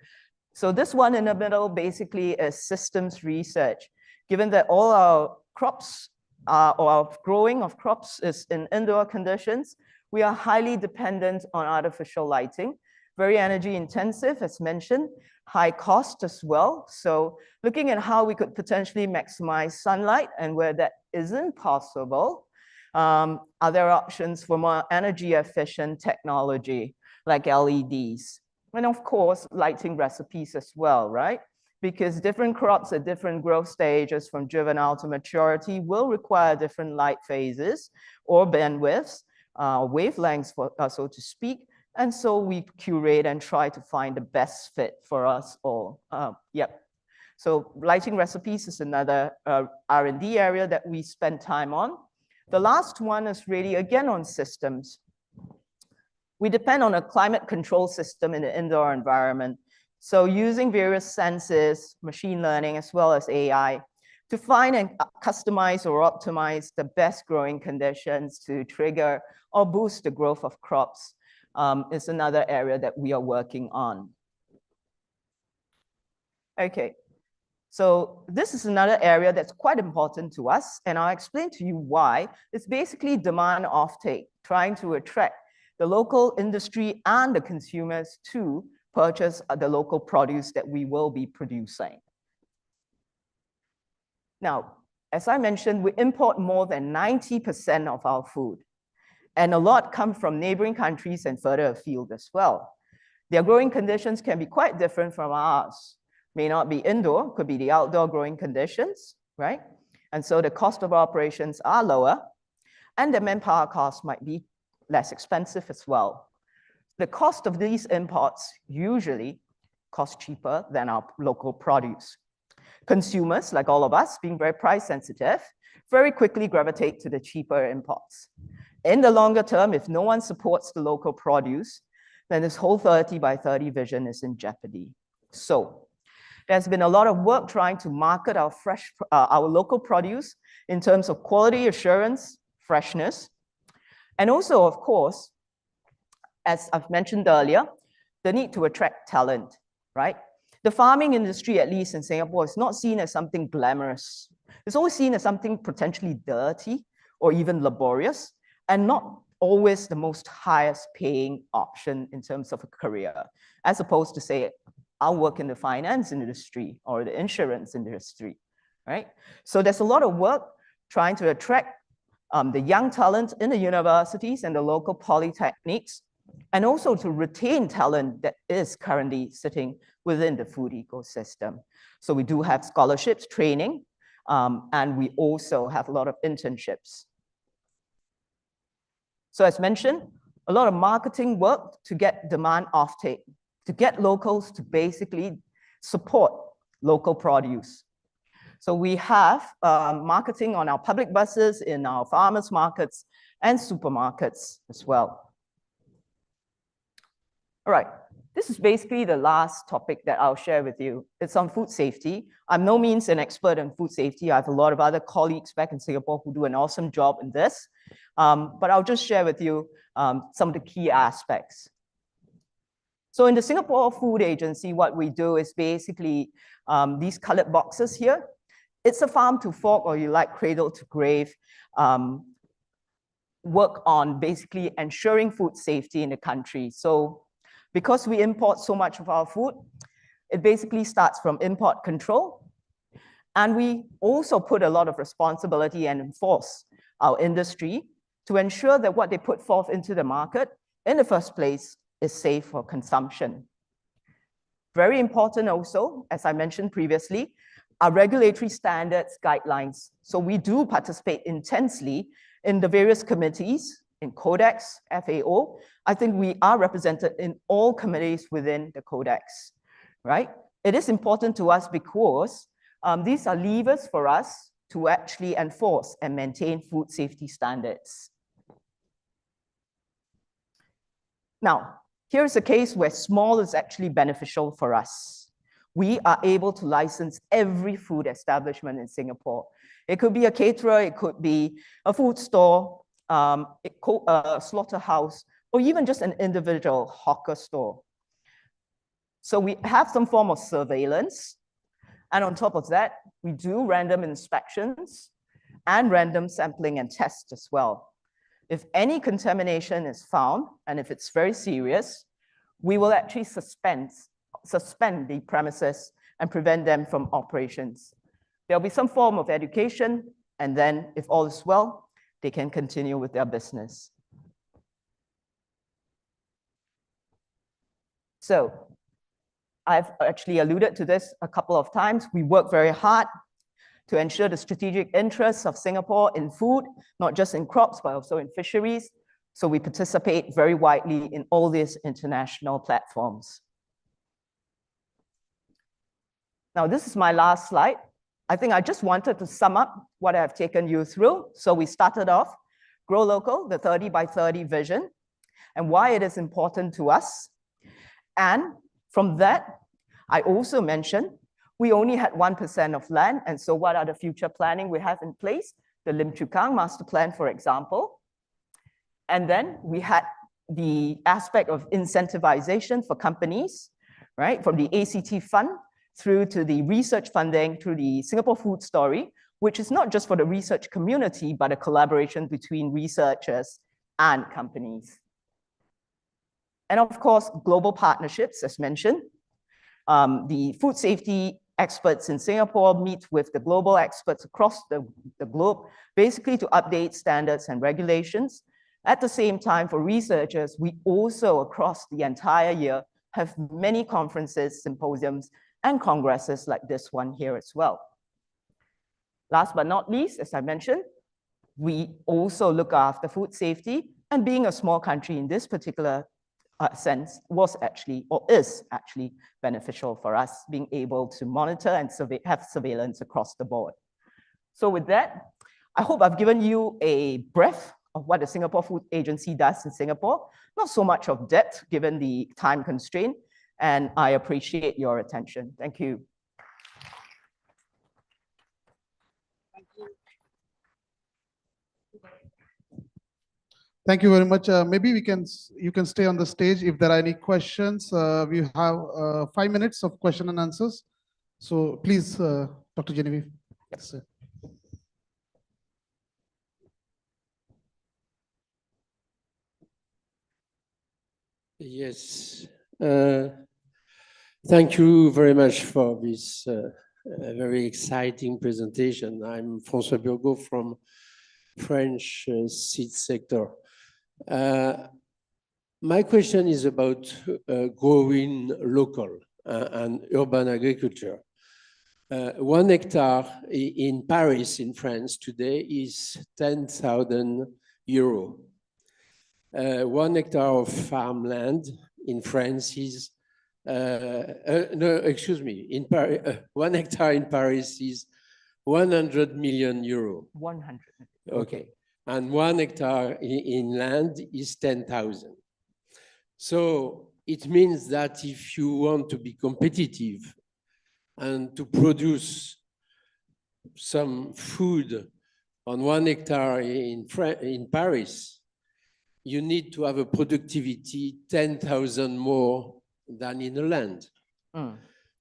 So this one in the middle basically is systems research. Given that all our crops or our growing of crops is in indoor conditions, we are highly dependent on artificial lighting, very energy intensive, as mentioned, high cost as well. So looking at how we could potentially maximize sunlight, and where that isn't possible, are there options for more energy efficient technology like LEDs? And of course, lighting recipes as well, right? Because different crops at different growth stages from juvenile to maturity will require different light phases or bandwidths, wavelengths, so to speak. And so we curate and try to find the best fit for us all. Yep. So lighting recipes is another R&D area that we spend time on. The last one is really, again, on systems. We depend on a climate control system in the indoor environment. So using various senses, machine learning, as well as AI, to find and customize or optimize the best growing conditions to trigger or boost the growth of crops is another area that we are working on. Okay, so this is another area that's quite important to us, and I'll explain to you why. It's basically demand offtake, trying to attract the local industry and the consumers to purchase the local produce that we will be producing. Now, as I mentioned, we import more than 90% of our food, and a lot come from neighboring countries and further afield as well. Their growing conditions can be quite different from ours. May not be indoor, could be the outdoor growing conditions, right? And so the cost of operations are lower, and the manpower costs might be less expensive as well. The cost of these imports usually cost cheaper than our local produce. Consumers, like all of us, being very price sensitive, very quickly gravitate to the cheaper imports. In the longer term, if no one supports the local produce, then this whole 30 by 30 vision is in jeopardy. So there's been a lot of work trying to market our local produce in terms of quality assurance, freshness, and also, of course, as I've mentioned earlier, the need to attract talent, right? The farming industry, at least in Singapore, is not seen as something glamorous. It's always seen as something potentially dirty or even laborious, and not always the most highest paying option in terms of a career, as opposed to, say, I'll work in the finance industry or the insurance industry, right? So there's a lot of work trying to attract the young talent in the universities and the local polytechnics, and also to retain talent that is currently sitting within the food ecosystem. So we do have scholarships, training, and we also have a lot of internships. So as mentioned, a lot of marketing work to get demand offtake, to get locals to basically support local produce. So we have marketing on our public buses, in our farmers markets and supermarkets as well. All right, this is basically the last topic that I'll share with you. It's on food safety. I'm no means an expert in food safety. I have a lot of other colleagues back in Singapore who do an awesome job in this. But I'll just share with you some of the key aspects. So in the Singapore Food Agency, what we do is basically these colored boxes here. It's a farm to fork, or you like cradle to grave, work on basically ensuring food safety in the country. So because we import so much of our food, it basically starts from import control. And we also put a lot of responsibility and enforce our industry to ensure that what they put forth into the market in the first place is safe for consumption. Very important also, as I mentioned previously, our regulatory standards guidelines. So we do participate intensely in the various committees, in Codex, FAO. I think we are represented in all committees within the Codex, right? It is important to us because these are levers for us to actually enforce and maintain food safety standards. Now, here's a case where small is actually beneficial for us. We are able to license every food establishment in Singapore. It could be a caterer, it could be a food store, a slaughterhouse, or even just an individual hawker store. So we have some form of surveillance. And on top of that, we do random inspections and random sampling and tests as well. If any contamination is found, and if it's very serious, we will actually suspend the premises and prevent them from operations. There'll be some form of education, and then if all is well, they can continue with their business. So I've actually alluded to this a couple of times. We work very hard to ensure the strategic interests of Singapore in food, not just in crops, but also in fisheries. So we participate very widely in all these international platforms. Now, this is my last slide. I think I just wanted to sum up what I've taken you through. So we started off, Grow Local, the 30 by 30 vision, and why it is important to us. And from that, I also mentioned we only had 1% of land. And so what are the future planning we have in place? The Lim Chu Kang Master Plan, for example. And then we had the aspect of incentivization for companies, right? From the ACT fund through to the research funding, through the Singapore Food Story, which is not just for the research community, but a collaboration between researchers and companies. And of course, global partnerships, as mentioned. The food safety experts in Singapore meet with the global experts across the globe, basically to update standards and regulations. At the same time, for researchers, we also, across the entire year, have many conferences, symposiums, and congresses like this one here as well. Last but not least, as I mentioned, we also look after food safety, and being a small country in this particular sense was actually, or is actually beneficial for us, being able to monitor and have surveillance across the board. So with that, I hope I've given you a breath of what the Singapore Food Agency does in Singapore. Not so much of depth, given the time constraint, and I appreciate your attention. Thank you. Thank you very much. Maybe you can stay on the stage if there are any questions. We have 5 minutes of question and answers. So please, Dr. Genevieve. Yes, sir. Yes. Thank you very much for this very exciting presentation. I'm François Burgot from French seed sector. My question is about growing local and urban agriculture. 1 hectare in Paris, in France today is 10,000 euros. 1 hectare of farmland in France is, no, excuse me, in Paris, 1 hectare in Paris is 100 million euro. 100. Okay. And 1 hectare in land is 10,000. So it means that if you want to be competitive and to produce some food on 1 hectare in Paris, you need to have a productivity 10,000 more than in the land.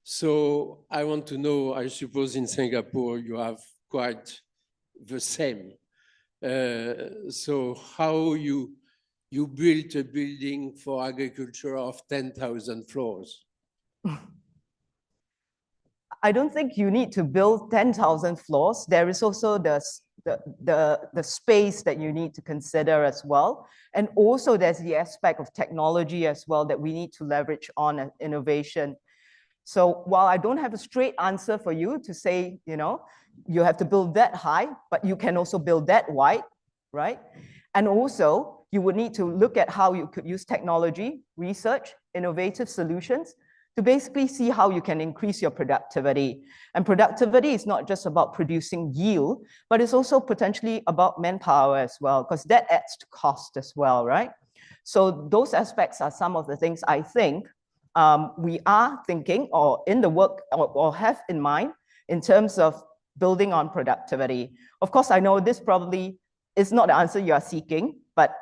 So I want to know, I suppose in Singapore you have quite the same. So how you built a building for agriculture of 10,000 floors? I don't think you need to build 10,000 floors. There is also the space that you need to consider as well. And also there's the aspect of technology as well that we need to leverage on innovation. So while I don't have a straight answer for you to say, you know, you have to build that high, but you can also build that wide, right? And also you would need to look at how you could use technology, research, innovative solutions to basically see how you can increase your productivity. And productivity is not just about producing yield, but it's also potentially about manpower as well, because that adds to cost as well, right? So those aspects are some of the things I think we are thinking or in the work or have in mind in terms of building on productivity. Of course, I know this probably is not the answer you are seeking, but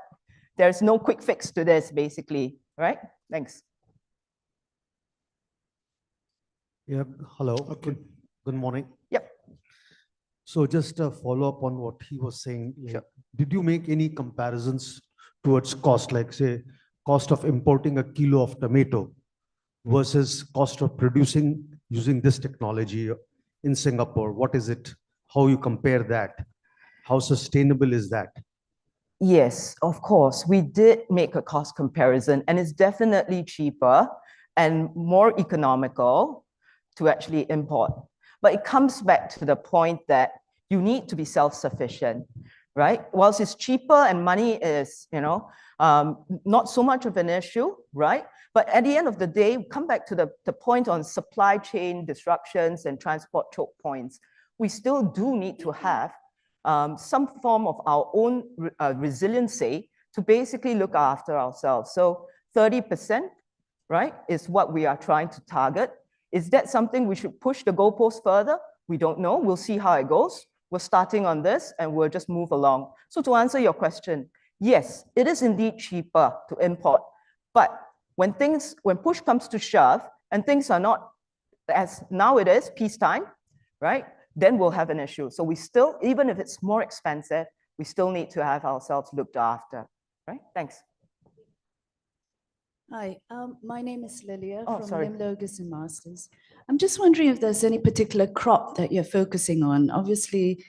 there's no quick fix to this basically, right? Thanks. Yeah, hello. Okay. Good morning. Yep. So just a follow up on what he was saying. Sure. Did you make any comparisons towards cost, like say cost of importing a kilo of tomato versus cost of producing using this technology in Singapore? What is it? How you compare that? How sustainable is that? Yes, of course. We did make a cost comparison, and it's definitely cheaper and more economical to actually import. But it comes back to the point that you need to be self-sufficient, right? Whilst it's cheaper and money is, not so much of an issue, right? But at the end of the day, come back to the point on supply chain disruptions and transport choke points. We still do need to have some form of our own resiliency to basically look after ourselves. So 30%, right, is what we are trying to target. Is that something we should push the goalpost further? We don't know. We'll see how it goes. We're starting on this and we'll just move along. So to answer your question, yes, it is indeed cheaper to import. But when push comes to shove and things are not as now it is, peacetime, right? Then we'll have an issue. So we still, even if it's more expensive, we still need to have ourselves looked after, right? Thanks. Hi, my name is Lilia from sorry. Limlogus and Masters. I'm just wondering if there's any particular crop that you're focusing on. Obviously,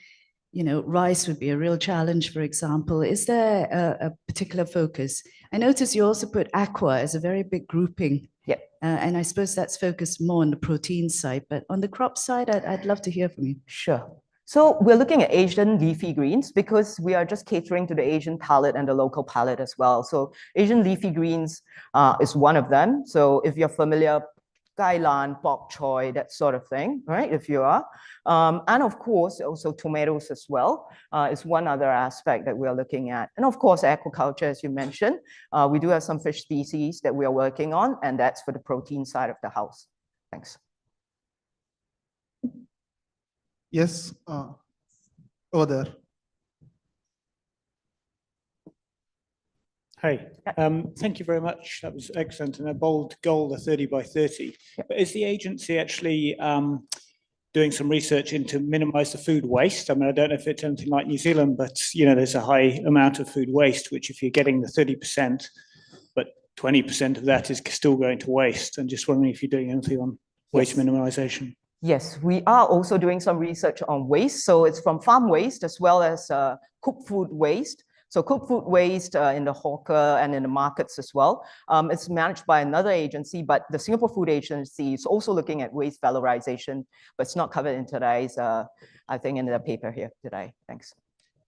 rice would be a real challenge, for example. Is there a particular focus? I notice you also put aqua as a very big grouping. Yep. And I suppose that's focused more on the protein side, but on the crop side, I'd love to hear from you. Sure. So we're looking at Asian leafy greens because we are just catering to the Asian palate and the local palate as well. So Asian leafy greens is one of them. So if you're familiar, Kai Lan, bok choy, that sort of thing, right? If you are. And of course, also tomatoes as well is one other aspect that we're looking at. And of course, aquaculture, as you mentioned. We do have some fish species that we are working on, and that's for the protein side of the house. Thanks. Yes, over there. Hi, thank you very much. That was excellent and a bold goal, the 30 by 30. But is the agency actually doing some research into minimize the food waste? I mean, I don't know if it's anything like New Zealand, but there's a high amount of food waste, which if you're getting the 30%, but 20% of that is still going to waste. And just wondering if you're doing anything on waste minimization. Yes, we are also doing some research on waste. So it's from farm waste as well as cooked food waste. So cooked food waste in the hawker and in the markets as well. It's managed by another agency, but the Singapore Food Agency is also looking at waste valorization, but it's not covered in today's, I think, in the paper here today. Thanks.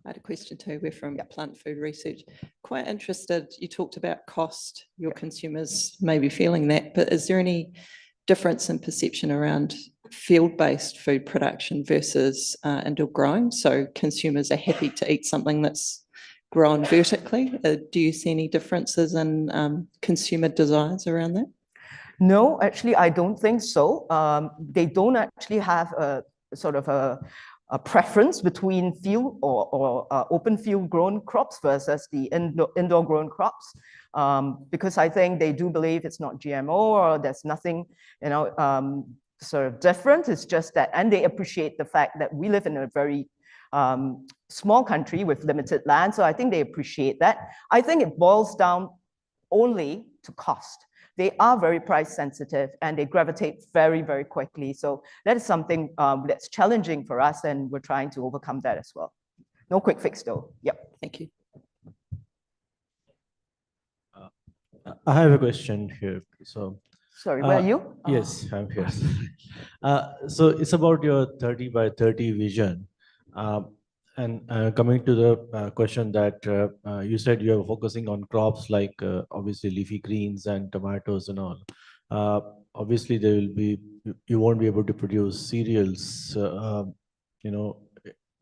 I had a question too. We're from Plant Food Research. Quite interested, you talked about cost, your consumers may be feeling that, but is there any difference in perception around field-based food production versus indoor growing? So consumers are happy to eat something that's grown vertically. Do you see any differences in consumer desires around that? No, actually, I don't think so. They don't actually have a sort of a preference between field or open field grown crops versus the indoor grown crops, because I think they do believe it's not GMO or there's nothing, sort of different. It's just that, and they appreciate the fact that we live in a very small country with limited land. So I think they appreciate that. I think it boils down only to cost. They are very price sensitive and they gravitate very, very quickly. So that is something that's challenging for us, and we're trying to overcome that as well. No quick fix though. Yep. Thank you. I have a question here. So, sorry, where are you? Yes, I'm here. So it's about your 30 by 30 vision. And coming to the question that you said you're focusing on crops like obviously leafy greens and tomatoes and all. Obviously, there will be, you won't be able to produce cereals,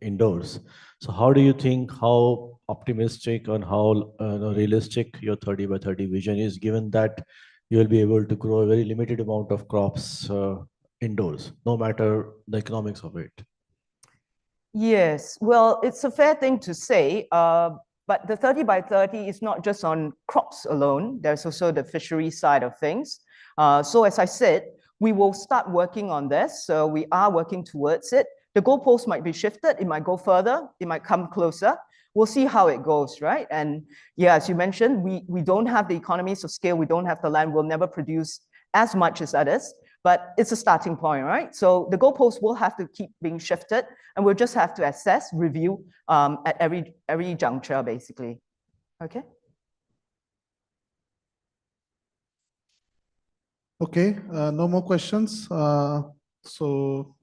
indoors. So how do you think, how optimistic and how realistic your 30 by 30 vision is, given that you will be able to grow a very limited amount of crops indoors, no matter the economics of it? Yes, well, it's a fair thing to say, but the 30 by 30 is not just on crops alone. There's also the fishery side of things. So as I said, we will start working on this. So we are working towards it. The goalpost might be shifted, it might go further, it might come closer. We'll see how it goes, right? And yeah, as you mentioned, we don't have the economies of scale, we don't have the land, we'll never produce as much as others, but it's a starting point, right? So the goalpost will have to keep being shifted, and we'll just have to assess, review at every juncture, basically. Okay. Okay, no more questions. So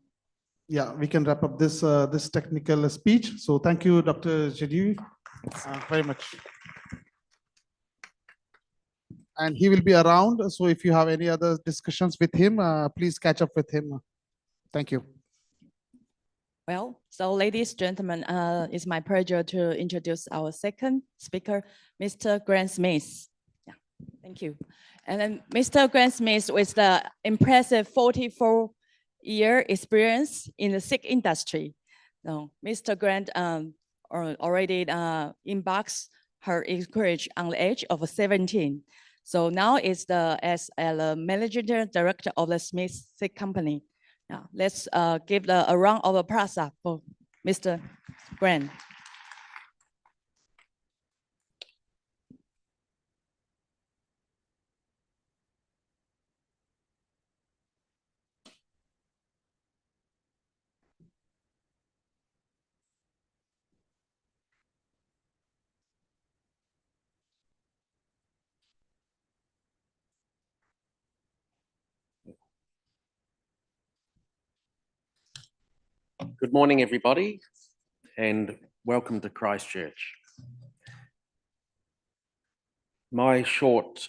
yeah, we can wrap up this this technical speech. So thank you, Dr. Jadid, very much. And he will be around. So if you have any other discussions with him, please catch up with him. Thank you. Well, so ladies and gentlemen, it's my pleasure to introduce our second speaker, Mr. Grant Smith. Yeah, thank you. And then Mr. Grant Smith with the impressive 44-year experience in the SIG industry. Now, Mr. Grant already embarks her career on the age of 17. So now is as a managing director of the Smith SIG company. Now, let's give a round of applause for Mr. Grant. Good morning, everybody, and welcome to Christchurch. My short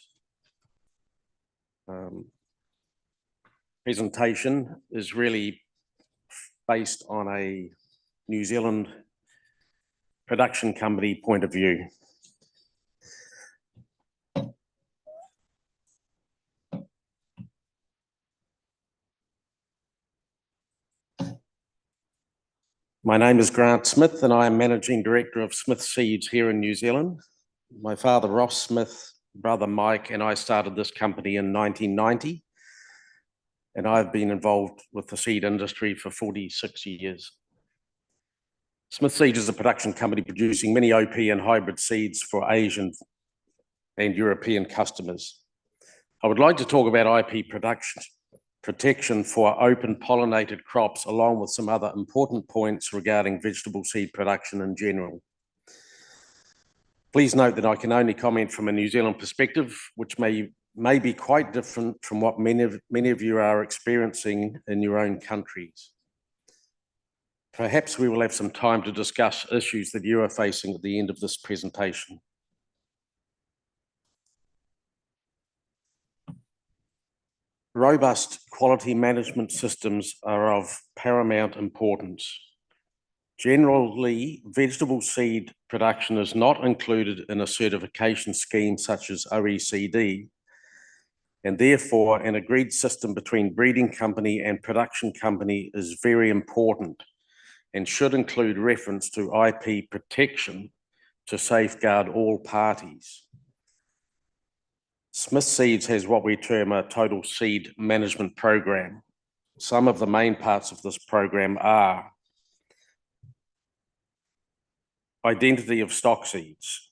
presentation is really based on a New Zealand production company point of view. My name is Grant Smith and I am Managing Director of Smith Seeds here in New Zealand. My father, Ross Smith, brother Mike, and I started this company in 1990. And I've been involved with the seed industry for 46 years. Smith Seeds is a production company producing many OP and hybrid seeds for Asian and European customers. I would like to talk about IP protection for open pollinated crops, along with some other important points regarding vegetable seed production in general. Please note that I can only comment from a New Zealand perspective, which may be quite different from what many of you are experiencing in your own countries. Perhaps we will have some time to discuss issues that you are facing at the end of this presentation. Robust quality management systems are of paramount importance. Generally, vegetable seed production is not included in a certification scheme such as OECD, and therefore an agreed system between breeding company and production company is very important and should include reference to IP protection to safeguard all parties. Smith Seeds has what we term a total seed management program. Some of the main parts of this program are identity of stock seeds.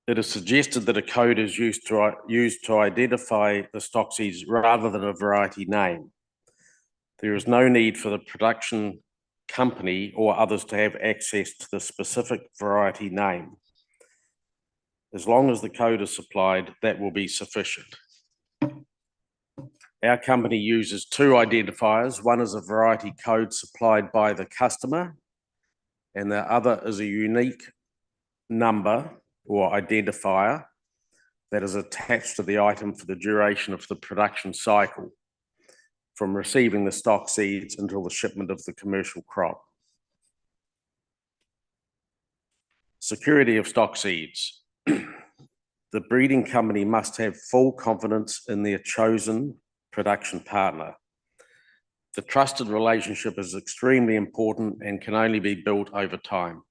It is suggested that a code is used to identify the stock seeds rather than a variety name. There is no need for the production company or others to have access to the specific variety name. As long as the code is supplied, that will be sufficient. Our company uses two identifiers. One is a variety code supplied by the customer, and the other is a unique number or identifier that is attached to the item for the duration of the production cycle, from receiving the stock seeds until the shipment of the commercial crop. Security of stock seeds. The breeding company must have full confidence in their chosen production partner. The trusted relationship is extremely important and can only be built over time.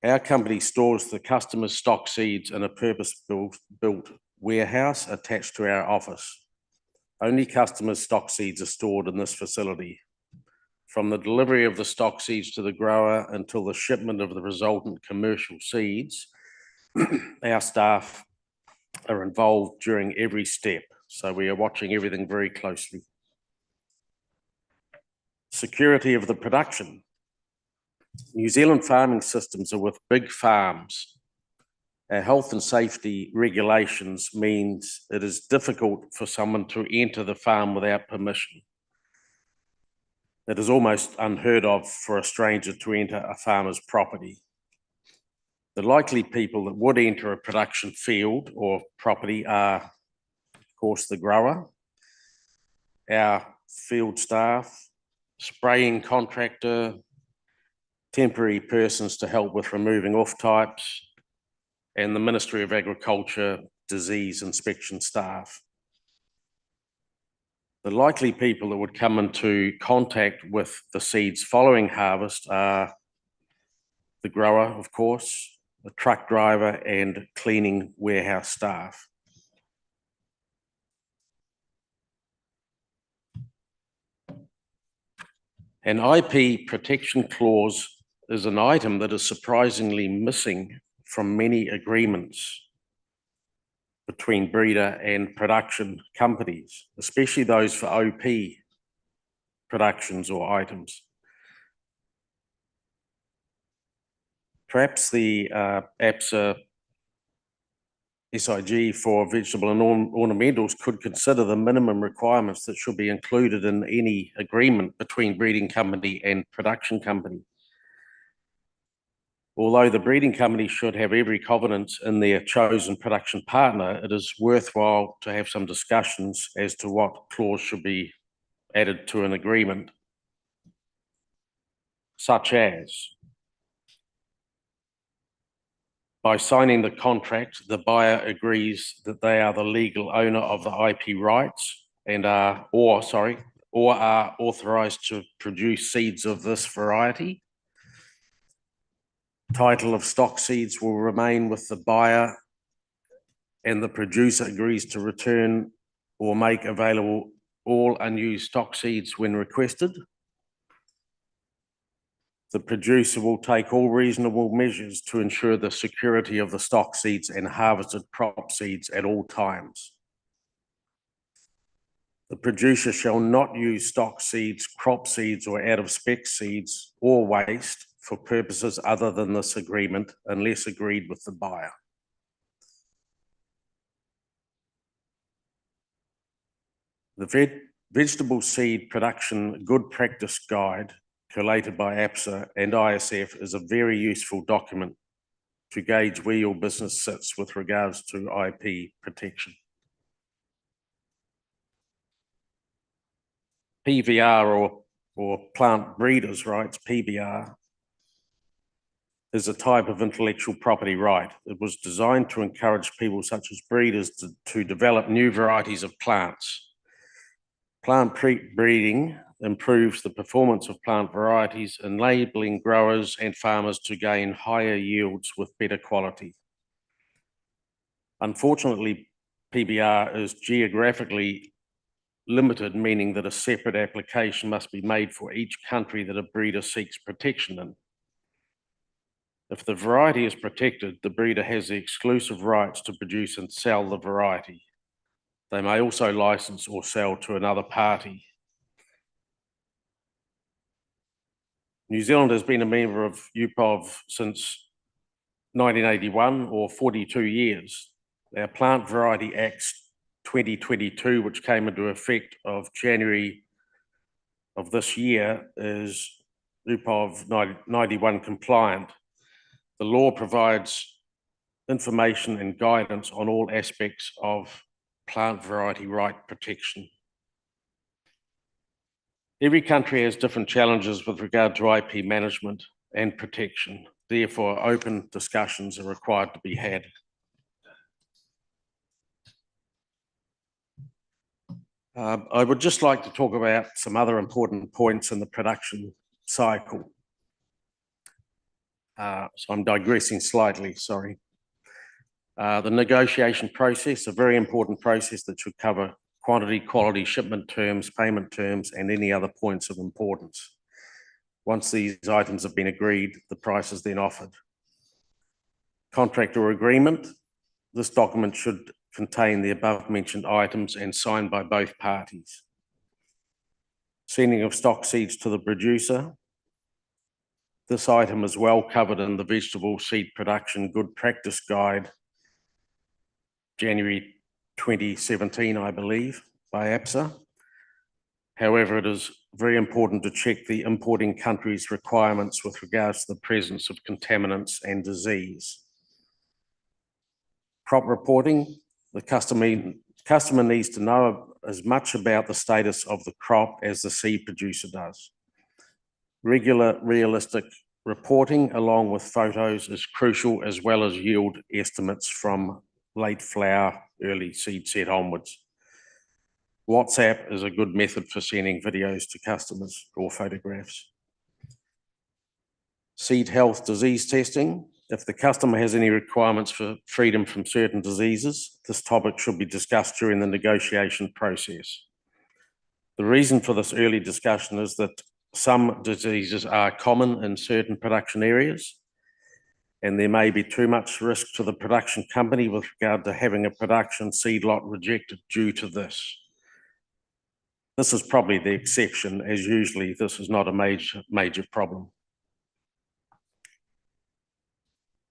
Our company stores the customer's stock seeds in a purpose-built warehouse attached to our office. Only customers' stock seeds are stored in this facility. From the delivery of the stock seeds to the grower until the shipment of the resultant commercial seeds, our staff are involved during every step. So we are watching everything very closely. Security of the production. New Zealand farming systems are with big farms. Our health and safety regulations means it is difficult for someone to enter the farm without permission. It is almost unheard of for a stranger to enter a farmer's property. The likely people that would enter a production field or property are, of course, the grower, our field staff, spraying contractor, temporary persons to help with removing off types, and the Ministry of Agriculture disease inspection staff. The likely people that would come into contact with the seeds following harvest are the grower, of course, the truck driver, and cleaning warehouse staff. An IP protection clause is an item that is surprisingly missing from many agreements between breeder and production companies, especially those for OP productions or items. Perhaps the APSA SIG for vegetable and ornamentals could consider the minimum requirements that should be included in any agreement between breeding company and production company. Although the breeding company should have every confidence in their chosen production partner, it is worthwhile to have some discussions as to what clause should be added to an agreement, such as by signing the contract, the buyer agrees that they are the legal owner of the IP rights and are authorized to produce seeds of this variety. Title of stock seeds will remain with the buyer, and the producer agrees to return or make available all unused stock seeds when requested. The producer will take all reasonable measures to ensure the security of the stock seeds and harvested crop seeds at all times. The producer shall not use stock seeds, crop seeds, or out-of-spec seeds or waste for purposes other than this agreement unless agreed with the buyer. The Vegetable Seed Production Good Practice Guide collated by APSA and ISF is a very useful document to gauge where your business sits with regards to IP protection. PVR or plant breeders' rights, PBR, is a type of intellectual property right. It was designed to encourage people such as breeders to develop new varieties of plants. Plant breeding improves the performance of plant varieties, enabling growers and farmers to gain higher yields with better quality. Unfortunately, PBR is geographically limited, meaning that a separate application must be made for each country that a breeder seeks protection in. If the variety is protected, the breeder has the exclusive rights to produce and sell the variety. They may also license or sell to another party. New Zealand has been a member of UPOV since 1981, or 42 years. Our Plant Variety Acts 2022, which came into effect of January of this year, is UPOV 91 compliant. The law provides information and guidance on all aspects of plant variety right protection. Every country has different challenges with regard to IP management and protection. Therefore, open discussions are required to be had. I would just like to talk about some other important points in the production cycle. So I'm digressing slightly, sorry. The negotiation process, a very important process that should cover quantity, quality, shipment terms, payment terms, and any other points of importance. Once these items have been agreed, the price is then offered. Contract or agreement. This document should contain the above mentioned items and signed by both parties. Sending of stock seeds to the producer. This item is well covered in the Vegetable Seed Production Good Practice Guide, January 2017, I believe, by APSA. However, it is very important to check the importing country's requirements with regards to the presence of contaminants and disease. Crop reporting. The customer needs to know as much about the status of the crop as the seed producer does. Regular, realistic reporting along with photos is crucial, as well as yield estimates from late flower, early seed set onwards. WhatsApp is a good method for sending videos to customers or photographs. Seed health disease testing. If the customer has any requirements for freedom from certain diseases, this topic should be discussed during the negotiation process. The reason for this early discussion is that some diseases are common in certain production areas, and there may be too much risk to the production company with regard to having a production seed lot rejected due to this. This is probably the exception, as usually this is not a major problem.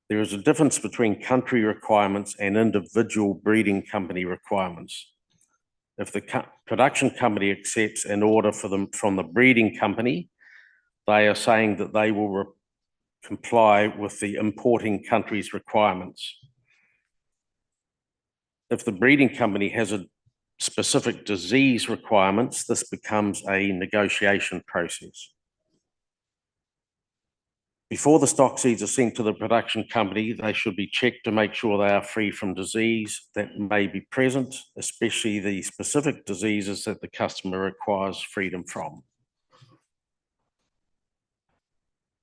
There is a difference between country requirements and individual breeding company requirements. If the production company accepts an order for them from the breeding company, they are saying that they will comply with the importing country's requirements. If the breeding company has a specific disease requirements, this becomes a negotiation process. Before the stock seeds are sent to the production company, they should be checked to make sure they are free from disease that may be present, especially the specific diseases that the customer requires freedom from.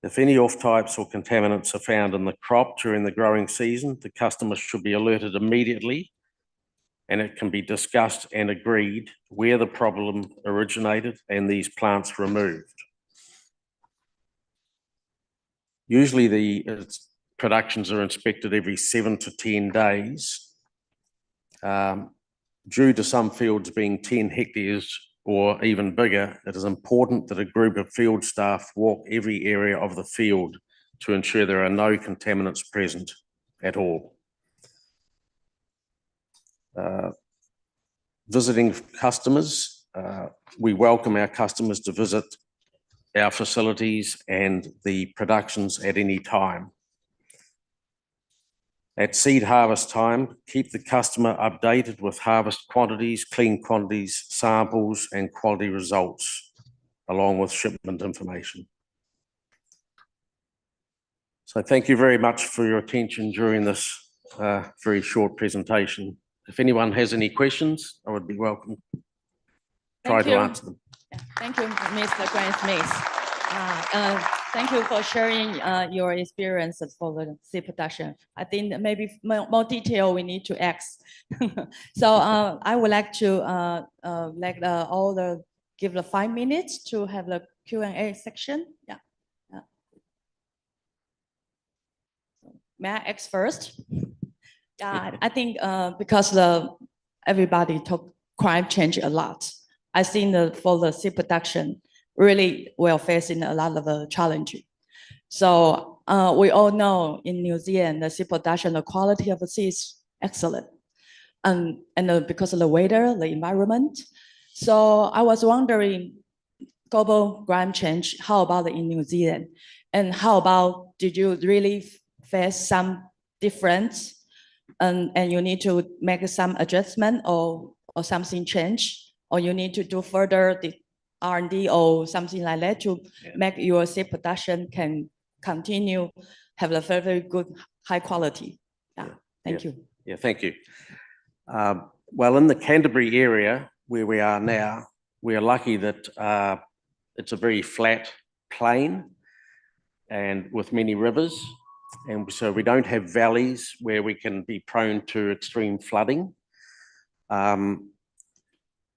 If any off-types or contaminants are found in the crop during the growing season, the customer should be alerted immediately, and it can be discussed and agreed where the problem originated and these plants removed. Usually the productions are inspected every 7 to 10 days. Due to some fields being 10 hectares or even bigger, it is important that a group of field staff walk every area of the field to ensure there are no contaminants present at all. Visiting customers. We welcome our customers to visit our facilities and the productions at any time. At seed harvest time, keep the customer updated with harvest quantities, clean quantities, samples, and quality results, along with shipment information. So thank you very much for your attention during this very short presentation. If anyone has any questions, I would be welcome to try to answer them. Thank you, Mr. Grant-Smith. Thank you for sharing your experiences for the seed production. I think that maybe more detail we need to ask. So I would like to give the 5 minutes to have the Q&A section. Yeah. May I ask first? I think because everybody talk climate change a lot. I think for the seed production, really we're facing a lot of challenge. So we all know in New Zealand, the seed production, the quality of the seed is excellent. And because of the weather, the environment. So I was wondering, global climate change, how about in New Zealand? And how about, did you really face some difference and you need to make some adjustment or something change, or you need to do further the R&D or something like that to make your seed production can continue, have a very, very good, high quality. Thank you. Yeah, thank you. Well, in the Canterbury area where we are now, we are lucky that it's a very flat plain and with many rivers. And so we don't have valleys where we can be prone to extreme flooding.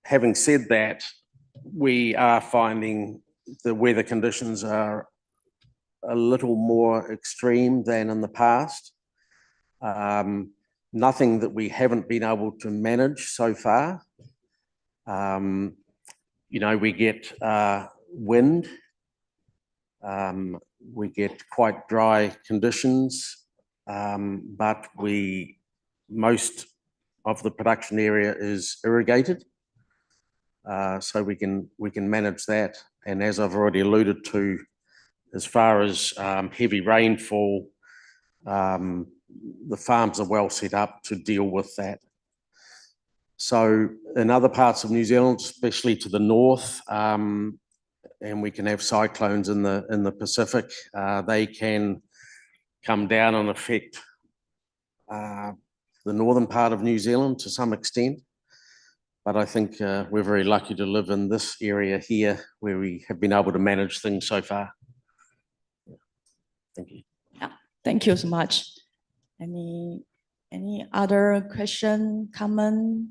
Having said that, we are finding the weather conditions are a little more extreme than in the past. Nothing that we haven't been able to manage so far. You know, we get wind, we get quite dry conditions, but most of the production area is irrigated, so we can manage that. And as I've already alluded to, as far as heavy rainfall, the farms are well set up to deal with that. So in other parts of New Zealand, especially to the north, and we can have cyclones in the Pacific, they can come down and affect the northern part of New Zealand to some extent. But I think we're very lucky to live in this area here where we have been able to manage things so far. Thank you. Yeah, thank you so much. Any other question, comment?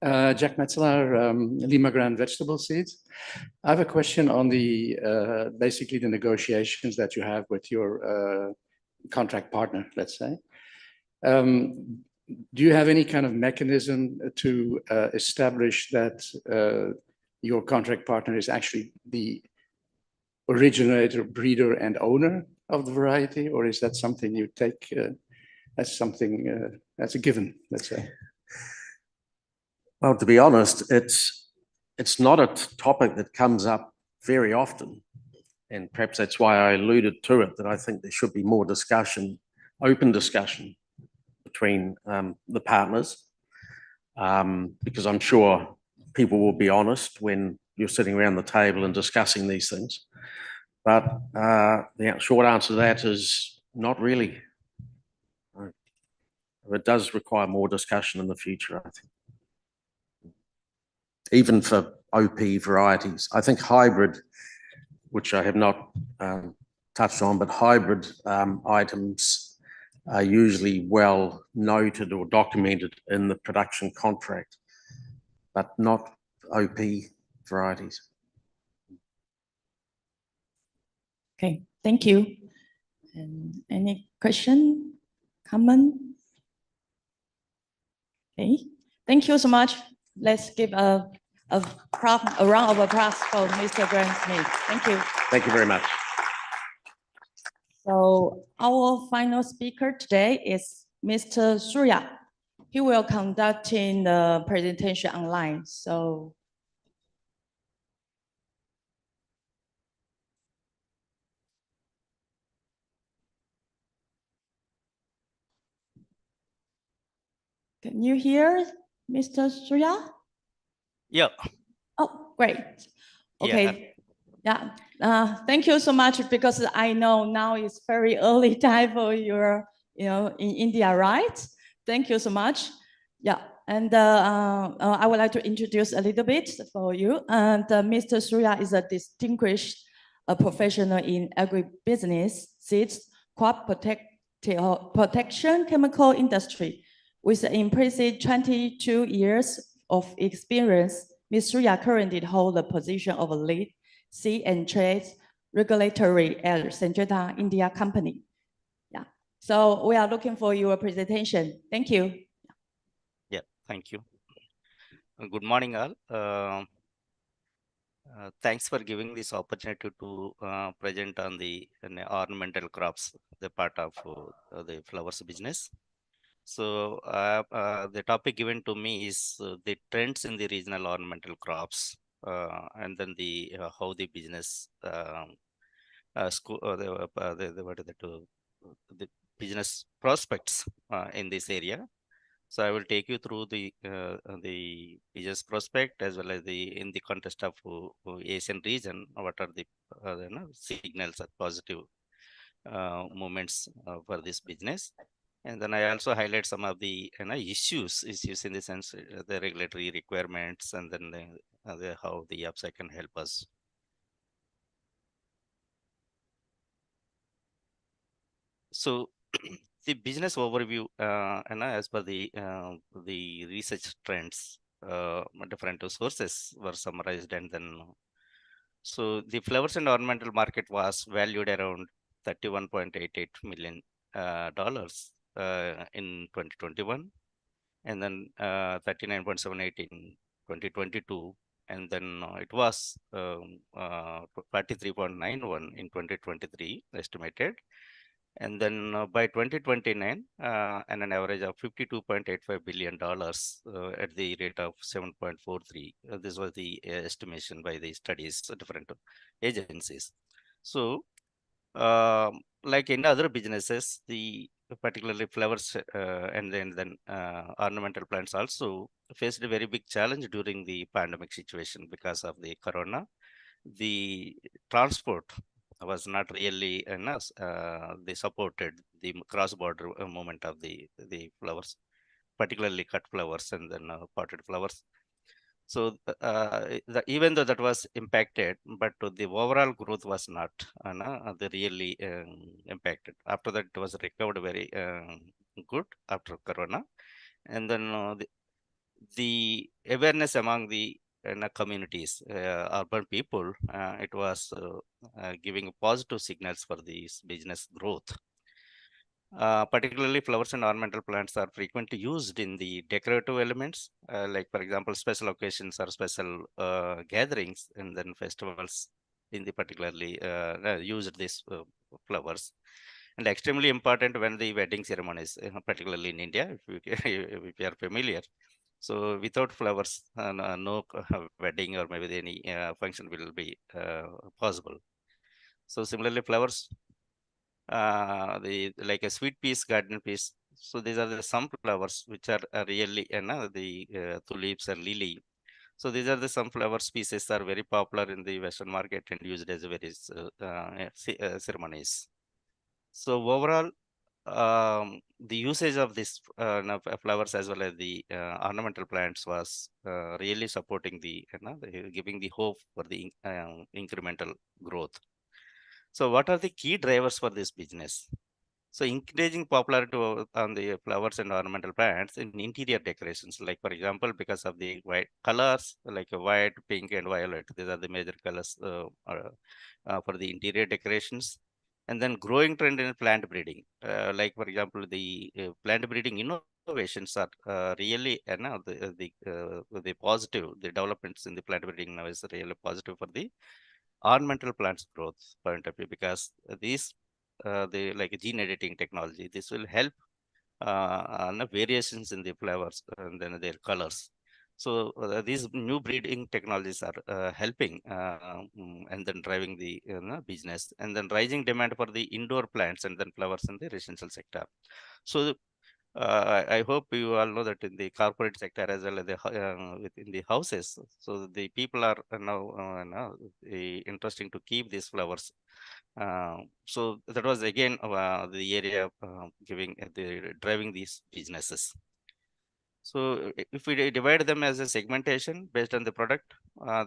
Jack Metzler, Lima Grand Vegetable Seeds. I have a question on the basically the negotiations that you have with your contract partner, let's say. Do you have any kind of mechanism to establish that your contract partner is actually the originator, breeder, and owner of the variety, or is that something you take as something as a given, let's say? Well, to be honest, it's not a topic that comes up very often, and perhaps that's why I alluded to it, that I think there should be more discussion, open discussion between the partners, because I'm sure people will be honest when you're sitting around the table and discussing these things. But the short answer to that is not really. It does require more discussion in the future, I think. Even for OP varieties. I think hybrid, which I have not touched on, but hybrid items are usually well noted or documented in the production contract, but not OP varieties. Okay, thank you. And any question, comment? Okay, thank you so much. Let's give a round of applause for Mr. Grant Smith. Thank you. Thank you very much. So our final speaker today is Mr. Surya. He will conduct the presentation online. So can you hear Mr. Surya? Yeah. Oh, great. Okay. Yeah. Thank you so much, because I know now it's very early time for your, in India, right? Thank you so much. Yeah. And I would like to introduce a little bit for you. And Mr. Surya is a distinguished professional in agribusiness, seeds, crop protection, chemical industry. With an impressive 22 years of experience, Ms. Surya currently holds the position of a lead seed and trade regulatory at Sanjeta India company. Yeah. So we are looking for your presentation. Thank you. Yeah, thank you. Good morning, all. Thanks for giving this opportunity to present on the ornamental crops, the part of the flowers business. So the topic given to me is the trends in the regional ornamental crops, and then the how the business the business prospects in this area. So I will take you through the business prospect as well as in the context of Asian region, what are the signals or positive moments for this business. And then I also highlight some of the issues in the sense the regulatory requirements, and then how the upside can help us So the business overview, and as per the research trends, different sources were summarized, and then so the flowers and ornamental market was valued around $31.88 million dollars in 2021, and then 39.78 in 2022, and then it was 43.91 in 2023 estimated. And then by 2029, and an average of $52.85 billion at the rate of 7.43. This was the estimation by the studies, different agencies. So, like in other businesses, the particularly flowers and then ornamental plants also faced a very big challenge during the pandemic situation because of the corona. The transport was not really enough. They supported the cross-border movement of the flowers, particularly cut flowers and then potted flowers. So even though that was impacted, but the overall growth was not the really impacted. After that, it was recovered very good after Corona, and then the awareness among the communities, urban people, it was giving positive signals for this business growth. Particularly flowers and ornamental plants are frequently used in the decorative elements, like for example, special occasions or special gatherings, and then festivals in the particularly used these flowers. And extremely important when the wedding ceremonies, particularly in India, if you are familiar. So without flowers, no wedding or maybe any function will be possible. So similarly, flowers, the like a sweet peas, garden peas. So these are the some flowers which are really the tulips or lily. So these are the some flower species are very popular in the Western market and used as various ceremonies. So overall, the usage of these flowers as well as the ornamental plants was really supporting giving the hope for the incremental growth. So what are the key drivers for this business? So increasing popularity on the flowers and ornamental plants in interior decorations, like for example, because of the white colors, like white, pink, and violet. These are the major colors for the interior decorations. And then growing trend in plant breeding, like for example, the plant breeding innovations are really the positive. The developments in the plant breeding now is really positive for the ornamental plants growth point of view, because these the like gene editing technology, this will help variations in the flowers and then their colors. So these new breeding technologies are helping and then driving the business, and then rising demand for the indoor plants and then flowers in the residential sector. So I hope you all know that in the corporate sector as well as within the houses, so the people are now interesting to keep these flowers. So that was again the area giving the driving these businesses. So if we divide them as a segmentation based on the product,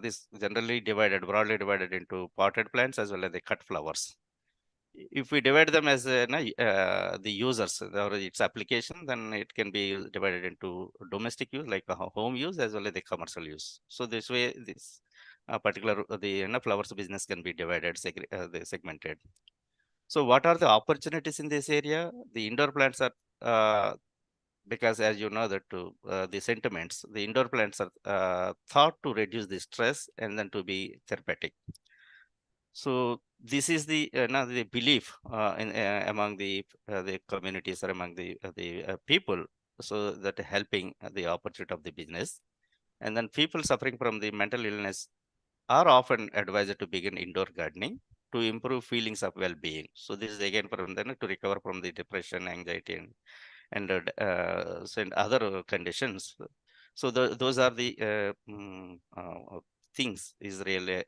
this generally broadly divided into potted plants as well as the cut flowers. If we divide them as the users or its application, then it can be divided into domestic use, like home use, as well as the commercial use. So this way, this particular the flowers business can be divided, segmented. So what are the opportunities in this area? The indoor plants are because as you know that the sentiments, the indoor plants are thought to reduce the stress and then to be therapeutic. So this is the belief among the communities or among the people. So that helping the opportunity of the business, and then people suffering from the mental illness are often advised to begin indoor gardening to improve feelings of well-being. So this is again from then to recover from the depression, anxiety, and other conditions. So those are the things is really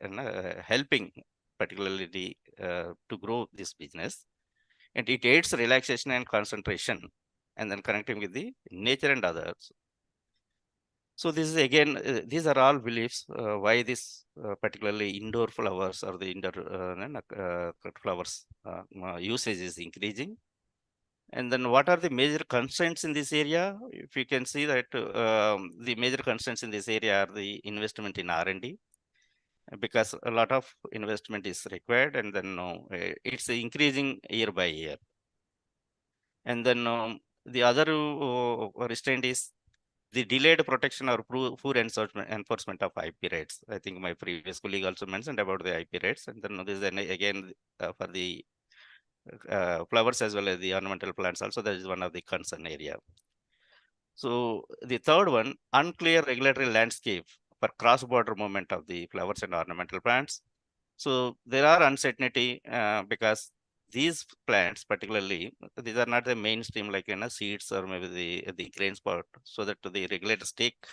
helping particularly to grow this business, and it aids relaxation and concentration, and then connecting with the nature and others. So this is again, these are all beliefs why this particularly indoor flowers or the indoor flowers usage is increasing, And then what are the major constraints in this area? If you can see that the major constraints in this area are the investment in R&D, because a lot of investment is required, and then it's increasing year by year. And then the other restraint is the delayed protection or poor enforcement of IP rights. I think my previous colleague also mentioned about the IP rights. And then this is again for the flowers as well as the ornamental plants also, that is one of the concern area. So the third one, unclear regulatory landscape for cross-border movement of the flowers and ornamental plants. So there are uncertainty because these plants, particularly, these are not the mainstream like seeds or maybe the grain spot, so that the regulators take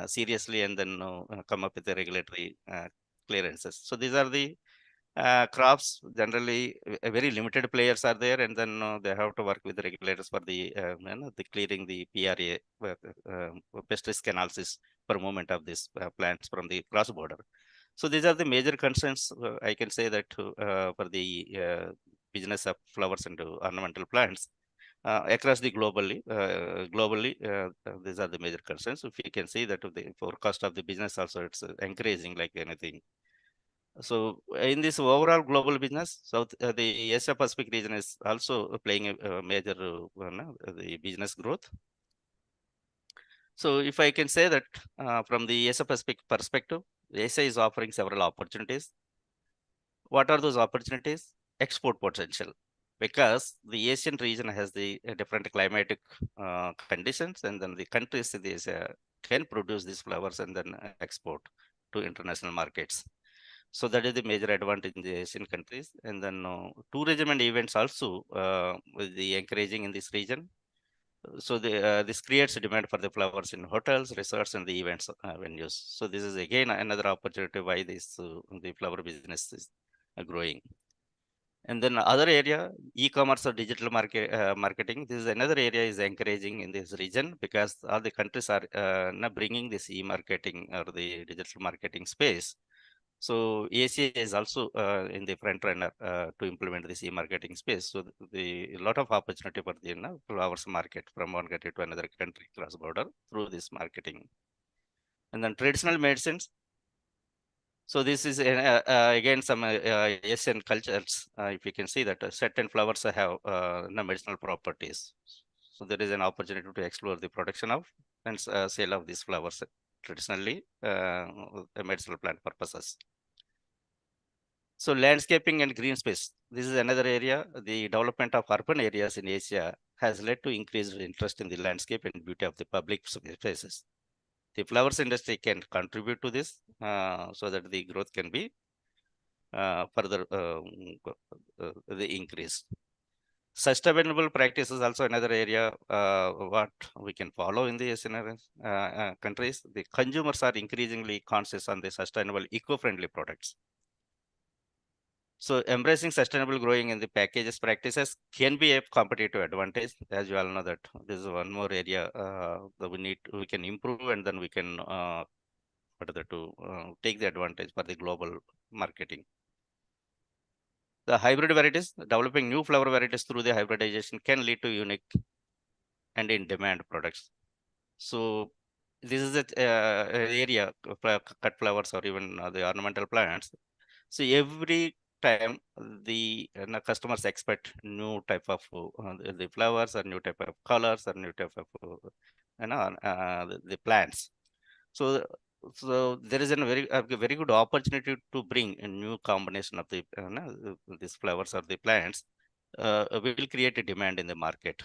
seriously and then come up with the regulatory clearances. So these are the crops. Generally, very limited players are there, and then they have to work with the regulators for the clearing the PRA pest risk analysis for movement of these plants from the cross border. So these are the major concerns. I can say that for the business of flowers and ornamental plants across the globally, these are the major concerns. If you can see that the forecast of the business also, it's increasing like anything. So in this overall global business, the Asia Pacific region is also playing a major the business growth. So if I can say that from the Asia Pacific perspective, Asia is offering several opportunities. What are those opportunities? Export potential, because the Asian region has the different climatic conditions, and then the countries in Asia can produce these flowers and then export to international markets. So that is the major advantage in the Asian countries. And then tourism and events also with the encouraging in this region. So this creates a demand for the flowers in hotels, resorts, and the events venues. So this is again another opportunity why this the flower business is growing. And then other area, e-commerce or digital marketing. This is another area is encouraging in this region, because all the countries are now bringing this e-marketing or the digital marketing space. So Asia is also in the front runner to implement this e-marketing space. So the lot of opportunity for the flowers market from one country to another country cross border through this marketing. And then traditional medicines. So this is again some Asian cultures. If you can see that certain flowers have medicinal properties. So there is an opportunity to explore the production of and sale of these flowers traditionally medicinal plant purposes. So landscaping and green space. This is another area. The development of urban areas in Asia has led to increased interest in the landscape and beauty of the public spaces. The flowers industry can contribute to this so that the growth can be further the increase. Sustainable practice is also another area what we can follow in the Asian countries. The consumers are increasingly conscious on the sustainable, eco-friendly products. So embracing sustainable growing in the packages practices can be a competitive advantage. As you all know that this is one more area that we can improve, and then we can take the advantage for the global marketing. The hybrid varieties, developing new flower varieties through the hybridization can lead to unique and in-demand products. So this is an area of cut flowers or even the ornamental plants. So every time the customers expect new type of the flowers or new type of colors or new type of the plants. So there is a very good opportunity to bring a new combination of the these flowers or the plants. We will create a demand in the market.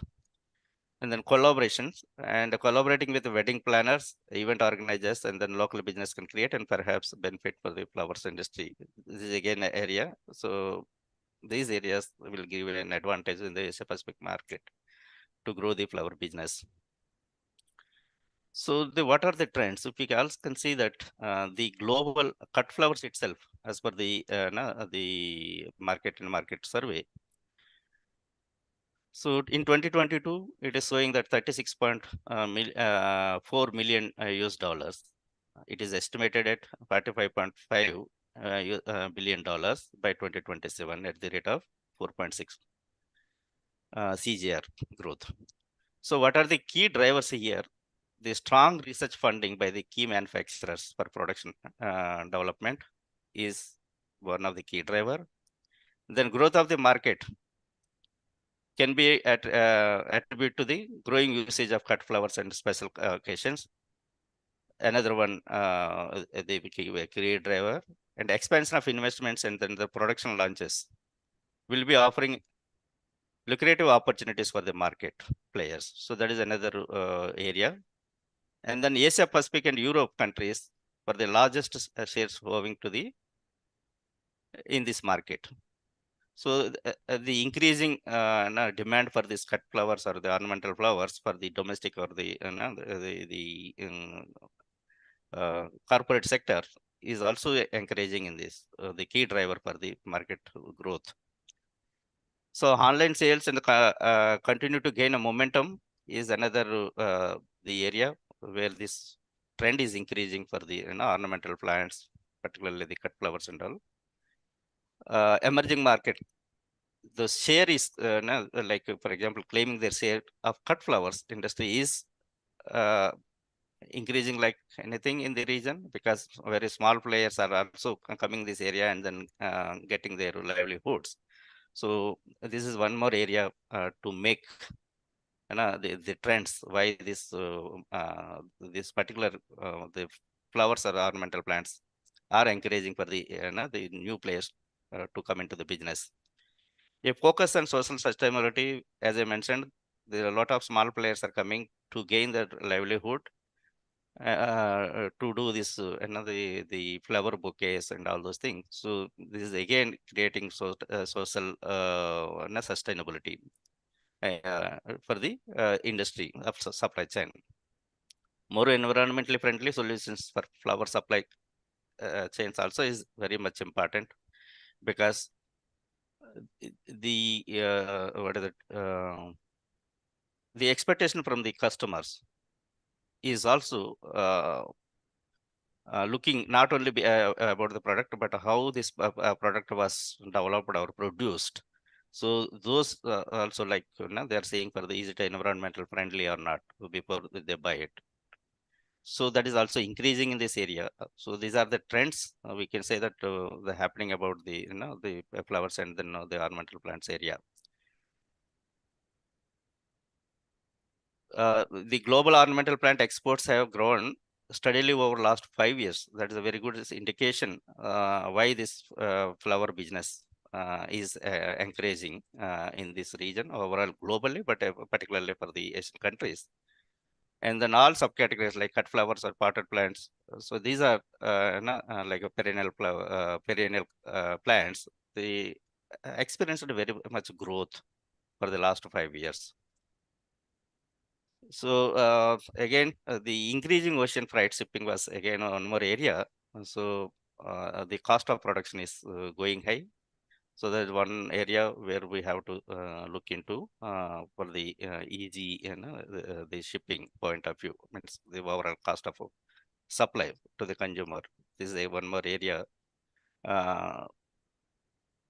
And then collaborations, and collaborating with the wedding planners, event organizers, and then local business can create and perhaps benefit for the flowers industry. This is again an area. So these areas will give an advantage in the Asia Pacific market to grow the flower business. So what are the trends? If we also can see that the global cut flowers itself, as per the market survey. So in 2022, it is showing that 36.4 million US dollars. It is estimated at 45.5 billion dollars by 2027 at the rate of 4.6. CGR growth. So what are the key drivers here? The strong research funding by the key manufacturers for production development is one of the key driver. Then growth of the market can be attributed to the growing usage of cut flowers and special occasions. Another one, the key driver, and expansion of investments and then the production launches will be offering lucrative opportunities for the market players. So that is another area. And then Asia Pacific and Europe countries for the largest shares owing to the in this market. So the increasing demand for these cut flowers or the ornamental flowers for the domestic or the corporate sector is also encouraging in this, the key driver for the market growth. So online sales and continue to gain a momentum is another the area where this trend is increasing for the ornamental plants, particularly the cut flowers and all. Emerging market, the share is like, for example, claiming their share of cut flowers industry is increasing like anything in the region, because very small players are also coming this area and then getting their livelihoods. So this is one more area to make the trends why this this particular the flowers or ornamental plants are encouraging for the new players to come into the business. A focus on social sustainability, as I mentioned, there are a lot of small players are coming to gain their livelihood to do this the flower bouquets and all those things. So this is again creating social sustainability for the industry of supply chain. More environmentally friendly solutions for flower supply chains also is very much important, because the what is it? The expectation from the customers is also looking not only about the product, but how this product was developed or produced. So those also, like they are saying, for the is it environmental friendly or not before they buy it. So that is also increasing in this area. So these are the trends we can say that the happening about the the flowers and then the ornamental plants area. The global ornamental plant exports have grown steadily over the last 5 years. That is a very good indication why this flower business is encouraging in this region overall globally, but particularly for the Asian countries. And then all subcategories like cut flowers or potted plants. So these are like a perennial plants. They experienced very much growth for the last 5 years. So again, the increasing ocean freight shipping was again one more area. So the cost of production is going high. So there's one area where we have to look into for the easy, the shipping point of view, means the overall cost of supply to the consumer. This is a one more area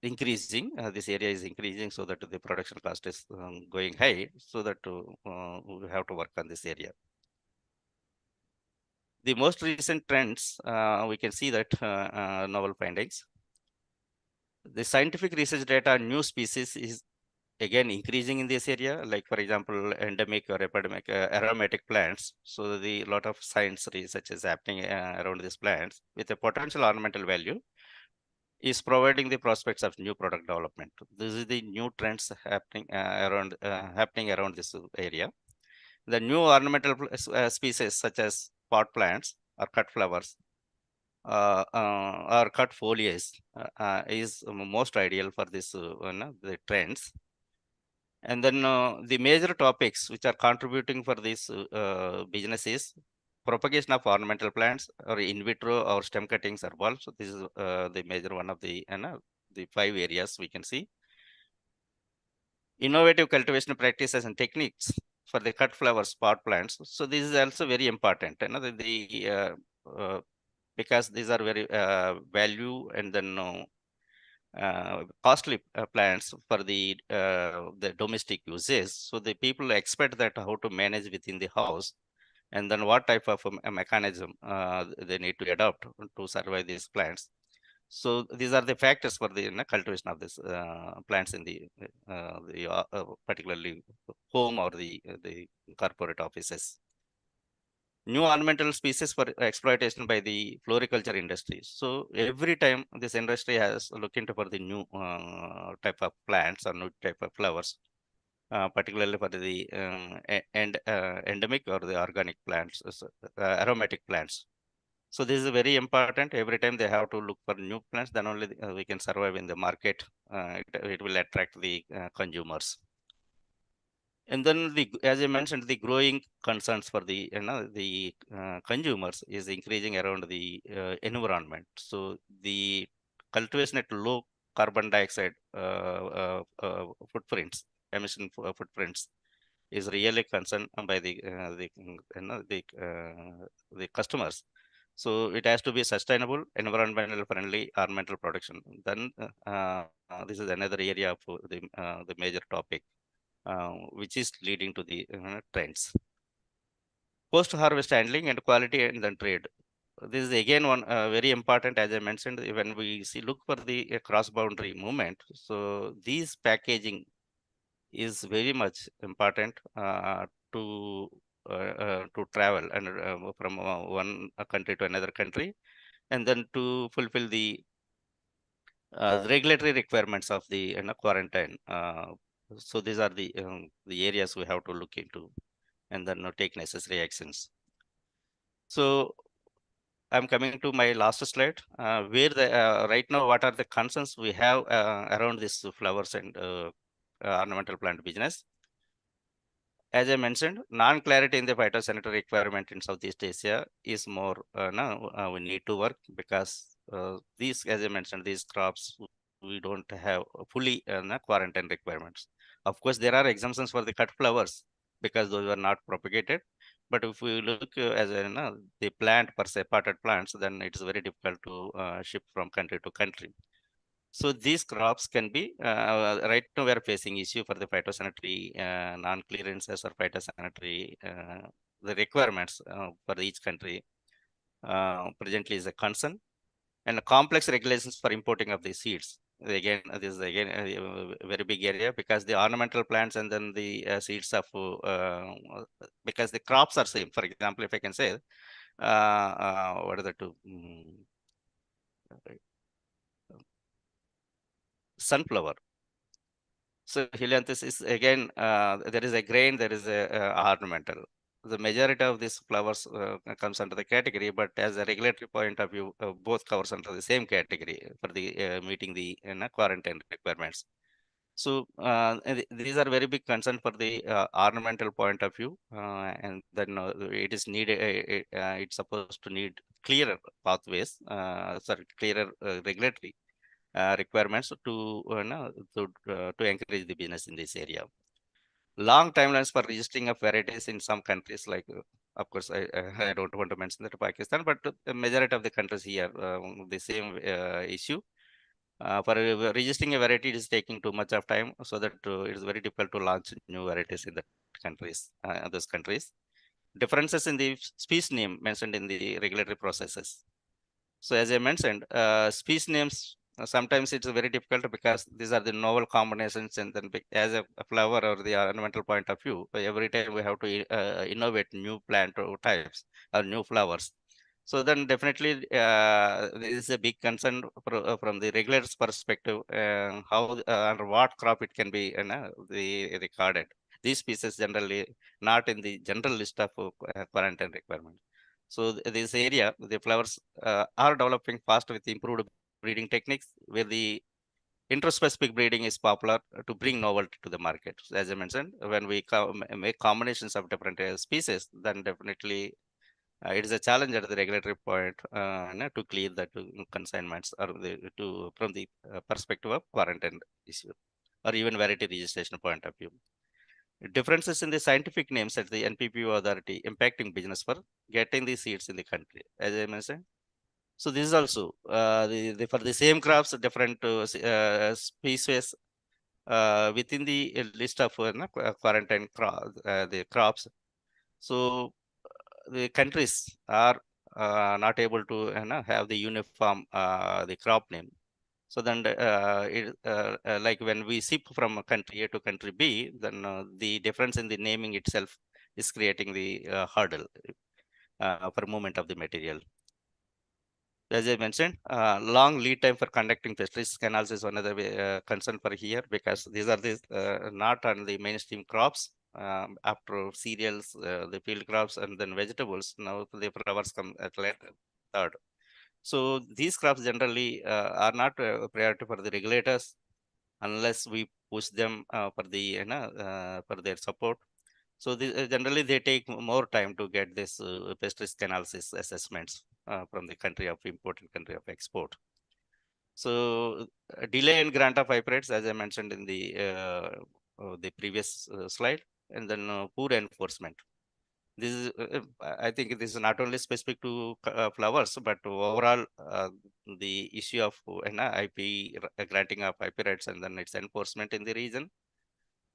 increasing. This area is increasing, so that the production cost is going high. So that we have to work on this area. The most recent trends, we can see that novel findings. The scientific research data on new species is again increasing in this area, like for example, endemic or epidemic aromatic plants. So the lot of science research is happening around these plants with a potential ornamental value is providing the prospects of new product development. This is the new trends happening around this area. The new ornamental species such as pot plants or cut flowers or cut foliage is most ideal for this the trends. And then the major topics which are contributing for this business is propagation of ornamental plants or in vitro or stem cuttings or bulbs. So this is the major one of the 5 areas we can see. Innovative cultivation practices and techniques for the cut flowers pot plants. So this is also very important. Because these are very value and then costly plants for the domestic uses. So the people expect that how to manage within the house, and then what type of a mechanism they need to adopt to survive these plants. So these are the factors for the cultivation of these plants in the particularly home or the corporate offices. New ornamental species for exploitation by the floriculture industry. So every time this industry has looked into for the new type of plants or new type of flowers, particularly for the endemic or the organic plants, aromatic plants. So this is very important. Every time they have to look for new plants, then only we can survive in the market. It will attract the consumers. And then as I mentioned, the growing concerns for the consumers is increasing around the environment. So the cultivation at low carbon dioxide footprints, emission footprints, is really concerned by the customers. So it has to be sustainable, environmental friendly ornamental production. Then this is another area for the major topic, which is leading to the trends. Post-harvest handling and quality and then trade. This is again one very important, as I mentioned, when we look for the cross-boundary movement. So these packaging is very much important to travel and from one country to another country, and then to fulfill the regulatory requirements of the quarantine. So these are the areas we have to look into, and then take necessary actions. So I'm coming to my last slide, where the right now what are the concerns we have around this flowers and ornamental plant business. As I mentioned, non-clarity in the phytosanitary requirement in Southeast Asia is more now we need to work, because these, as I mentioned, these crops we don't have fully quarantine requirements. Of course, there are exemptions for the cut flowers because those are not propagated. But if we look as the plant per se, potted plants, then it is very difficult to ship from country to country. So these crops can be, right now we are facing issue for the phytosanitary non-clearances or phytosanitary, the requirements for each country presently is a concern, and complex regulations for importing of the seeds. Again, this is again a very big area, because the ornamental plants and then the seeds of, because the crops are same. For example, if I can say, what are the two? Sunflower. So helianthus is again, there is a grain, there is a ornamental. The majority of these flowers comes under the category, but as a regulatory point of view, both covers under the same category for the meeting the quarantine requirements. So these are very big concern for the ornamental point of view, and then it is needed. It's supposed to need clearer pathways, clearer regulatory requirements to encourage the business in this area. Long timelines for registering of varieties in some countries, like of course I don't want to mention that Pakistan, but the majority of the countries here the same issue. For registering a variety, it is taking too much of time, so that it is very difficult to launch new varieties in the countries, those countries. Differences in the species name mentioned in the regulatory processes. So as I mentioned, species names, sometimes it's very difficult, because these are the novel combinations, and then as a flower or the ornamental point of view, every time we have to innovate new plant types or new flowers. So then definitely this is a big concern from the regulator's perspective, how under what crop it can be recorded. These species generally not in the general list of quarantine requirement. So this area, the flowers are developing fast with improved breeding techniques, where the interspecific breeding is popular to bring novelty to the market. So as I mentioned, when we make combinations of different species, then definitely it is a challenge at the regulatory point to clear that consignments, or from the perspective of quarantine issue, or even variety registration point of view. Differences in the scientific names at the NPPO authority impacting business for getting the seeds in the country, as I mentioned. So this is also for the same crops, different species within the list of quarantine the crops. So the countries are not able to have the uniform the crop name. So then like when we ship from a country A to country B, then the difference in the naming itself is creating the hurdle for movement of the material. As I mentioned, long lead time for conducting pest risk analysis is one of the concern for here, because these are not on the mainstream crops. After cereals, the field crops, and then vegetables, now the flowers come at later, third. So these crops generally are not a priority for the regulators unless we push them for the for their support. So generally they take more time to get this pest risk analysis assessments from the country of import and country of export. So delay in grant of hybrids, as I mentioned in the previous slide, and then poor enforcement. This is, I think this is not only specific to flowers, but overall the issue of IP granting of IP rights and then its enforcement in the region.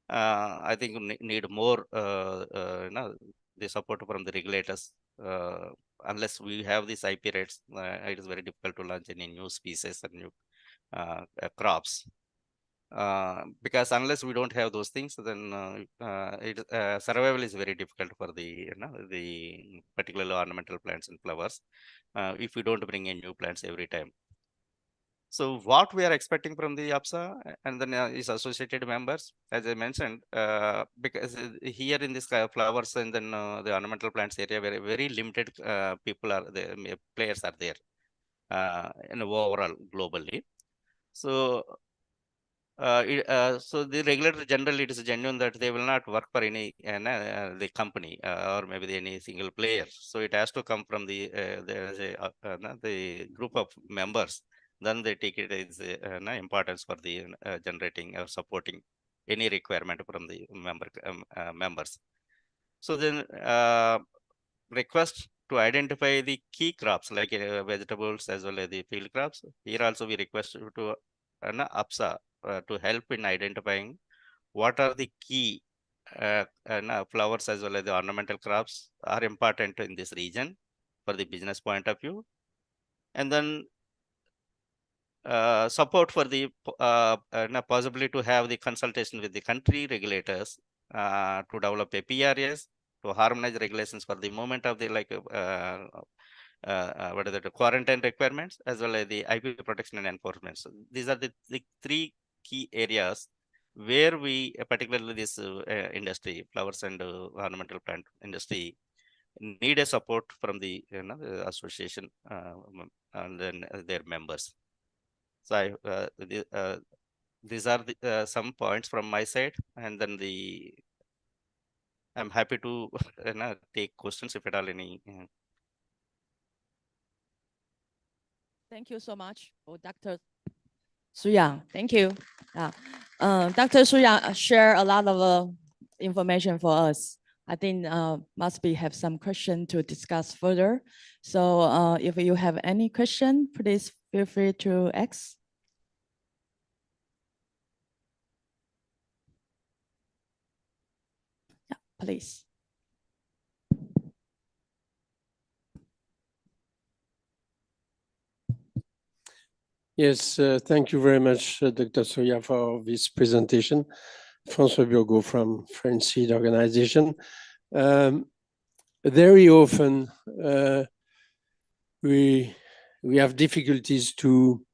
I think need more the support from the regulators. Unless we have these IP rights, it is very difficult to launch any new species and new crops. Because unless we don't have those things, then survival is very difficult for the the particularly ornamental plants and flowers if we don't bring in new plants every time. So what we are expecting from the APSA and then is associated members, as I mentioned, because here in this flowers and then the ornamental plants area, very limited people are there, players are there in overall globally. So so the regulator generally, it is genuine that they will not work for any the company or maybe any single player. So it has to come from the group of members. Then they take it as importance for the generating or supporting any requirement from the members. So then request to identify the key crops like vegetables as well as the field crops. Here also we request to APSA to help in identifying what are the key flowers as well as the ornamental crops are important in this region for the business point of view. And then support for the possibility to have the consultation with the country regulators to develop a PRS, to harmonize regulations for the movement of the what are the quarantine requirements as well as the IP protection and enforcement. So these are the three key areas where we, particularly this industry, flowers and ornamental plant industry, need a support from the the association and then their members. So these are some points from my side, and then I'm happy to take questions if at all any. Thank you so much, Dr. Suya. Thank you. Dr. Suya shared a lot of information for us. I think must be have some question to discuss further. So if you have any question, please feel free to ask. Yeah, please. Yes, thank you very much, Dr. Soya, for this presentation. François Burgot from French SIG organization. Very often we have difficulties to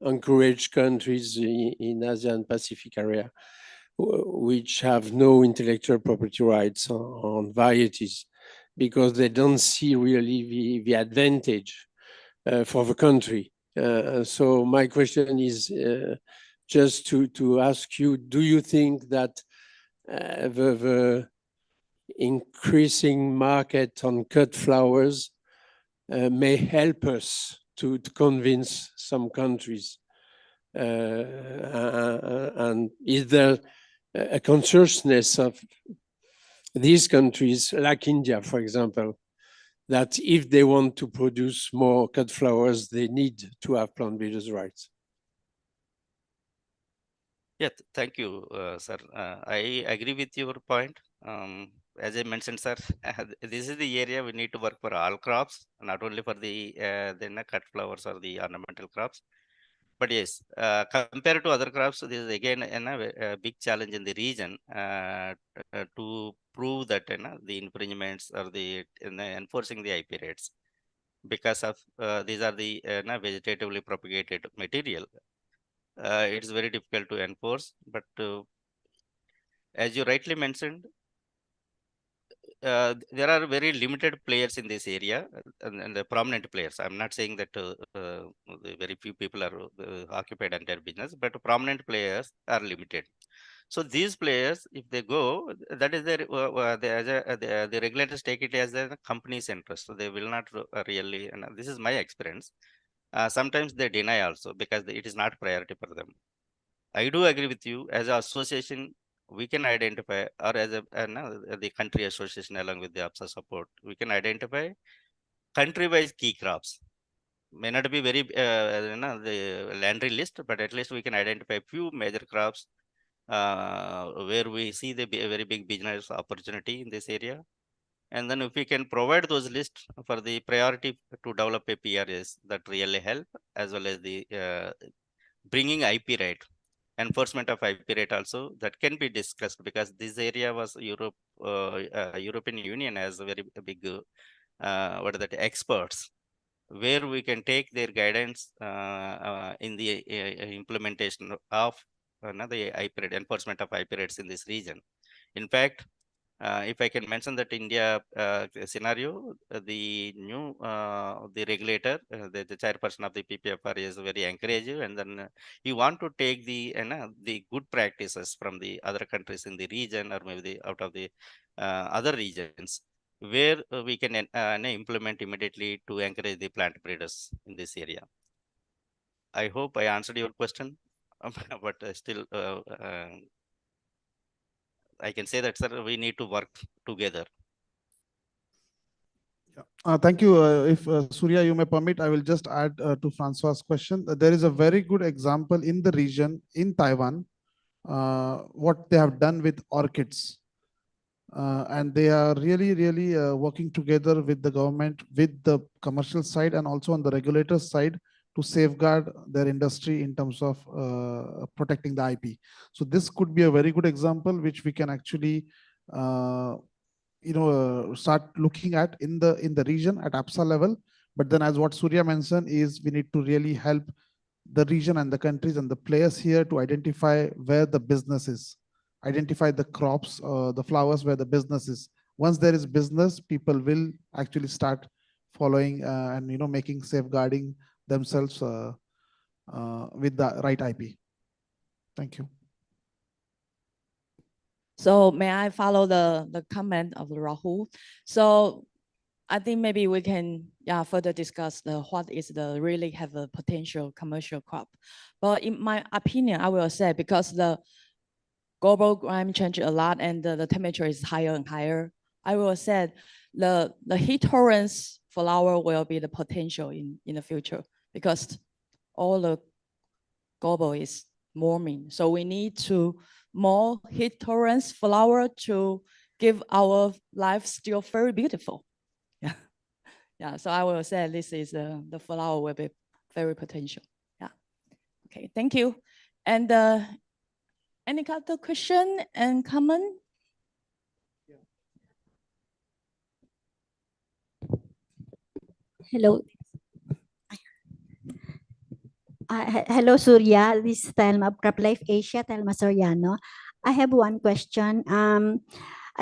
encourage countries in Asia and Pacific area which have no intellectual property rights on varieties, because they don't see really the advantage for the country. So my question is just to ask you, do you think that the increasing market on cut flowers may help us to convince some countries? And is there a consciousness of these countries, like India, for example, that if they want to produce more cut flowers, they need to have plant breeders' rights. Yeah, thank you, sir. I agree with your point. As I mentioned, sir, this is the area we need to work for all crops, not only for the cut flowers or the ornamental crops. But yes, compared to other crops, this is again a big challenge in the region to prove that the infringements or the enforcing the IP rates, because of these are the vegetatively propagated material. It's very difficult to enforce, but as you rightly mentioned, there are very limited players in this area and the prominent players. I'm not saying that very few people are occupied entire business, but prominent players are limited. So these players, if they go, that is their, the regulators take it as a company's interest. So they will not really, and this is my experience. Sometimes they deny also because it is not priority for them. I do agree with you. As an association, we can identify, or as the country association along with the APSA support, we can identify country-wise key crops. May not be very the landry list, but at least we can identify a few major crops where we see the very big business opportunity in this area. And then if we can provide those lists for the priority to develop a PRS, that really help, as well as the bringing IP right. Enforcement of IP rate also that can be discussed, because this area was European Union has a very big what are that experts, where we can take their guidance in the implementation of the IP rate, enforcement of IP rates in this region. In fact, if I can mention that India scenario, the new the regulator, the chairperson of the PPFR is very encouraging, and then you want to take the good practices from the other countries in the region, or maybe out of the other regions, where we can implement immediately to encourage the plant breeders in this area. I hope I answered your question, but still. I can say that, sir, we need to work together. Thank you. If Surya, you may permit, I will just add to Francois' question. There is a very good example in the region, in Taiwan, what they have done with orchids. And they are really working together with the government, with the commercial side, and also on the regulator side, to safeguard their industry in terms of protecting the IP. So this could be a very good example which we can actually start looking at in the region at APSA level. But then, as what Surya mentioned, is we need to really help the region and the countries and the players here to identify where the business is, identify the crops, the flowers where the business is. Once there is business, people will actually start following and making safeguarding themselves with the right IP. Thank you. So may I follow the comment of Rahul? So I think maybe we can further discuss what is the really have a potential commercial crop. But in my opinion, I will say, because the global climate change a lot and the temperature is higher and higher, I will say the heat tolerance flower will be the potential in the future, because all the global is warming. So we need to more heat tolerance flower to give our life still very beautiful. Yeah. Yeah. So I will say this is the flower will be very potential. Yeah. Okay. Thank you. And any other question and comment? Hello. Hello, Surya. This is Telma of CropLife Asia, Telma Soriano. I have one question.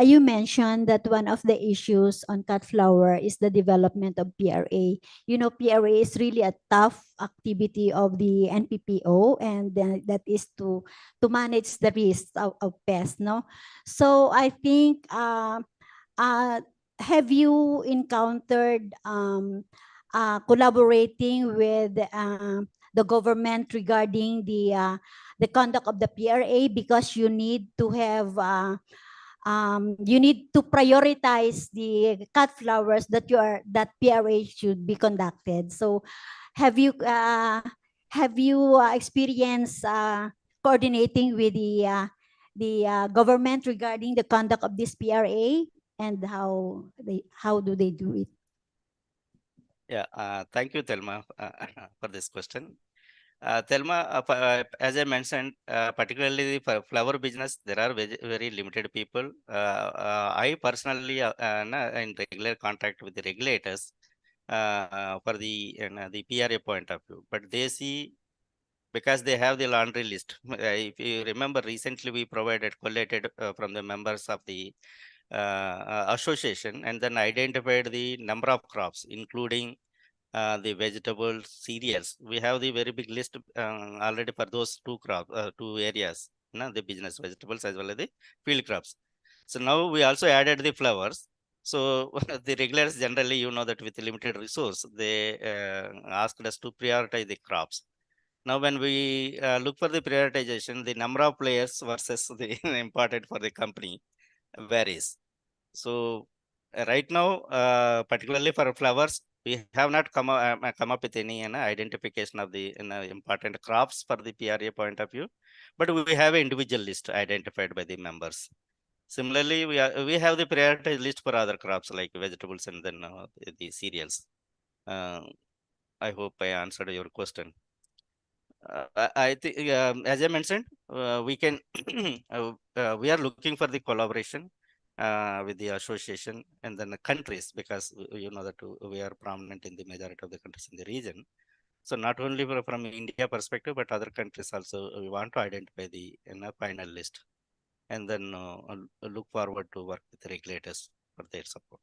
You mentioned that one of the issues on cut flower is the development of PRA. PRA is really a tough activity of the NPPO, and that is to manage the risk of pests. No, so I think have you encountered collaborating with the government regarding the conduct of the PRA, because you need to have you need to prioritize the cut flowers that that PRA should be conducted. So have you experienced coordinating with the government regarding the conduct of this PRA, and how do they do it? Yeah, thank you, Thelma, for this question. Thelma, as I mentioned, particularly for flower business, there are very limited people. I personally in regular contact with the regulators for the PRA point of view, but they see, because they have the laundry list. If you remember, recently we collated from the members of the association, and then identified the number of crops, including the vegetables, cereals. We have the very big list already for those two areas, the business vegetables as well as the field crops. So now we also added the flowers. So the regulars generally, you know, that with limited resource, they asked us to prioritize the crops. Now, when we look for the prioritization, the number of players versus the important for the company varies. So right now, particularly for flowers, we have not come up with any identification of the important crops for the PRA point of view, but we have an individual list identified by the members. Similarly, we have the prioritized list for other crops like vegetables and then the cereals. I hope I answered your question. I think, as I mentioned, we can we are looking for the collaboration with the association and then the countries, because you know that we are prominent in the majority of the countries in the region. So not only from India perspective, but other countries also, we want to identify the final list, and then look forward to work with the regulators for their support.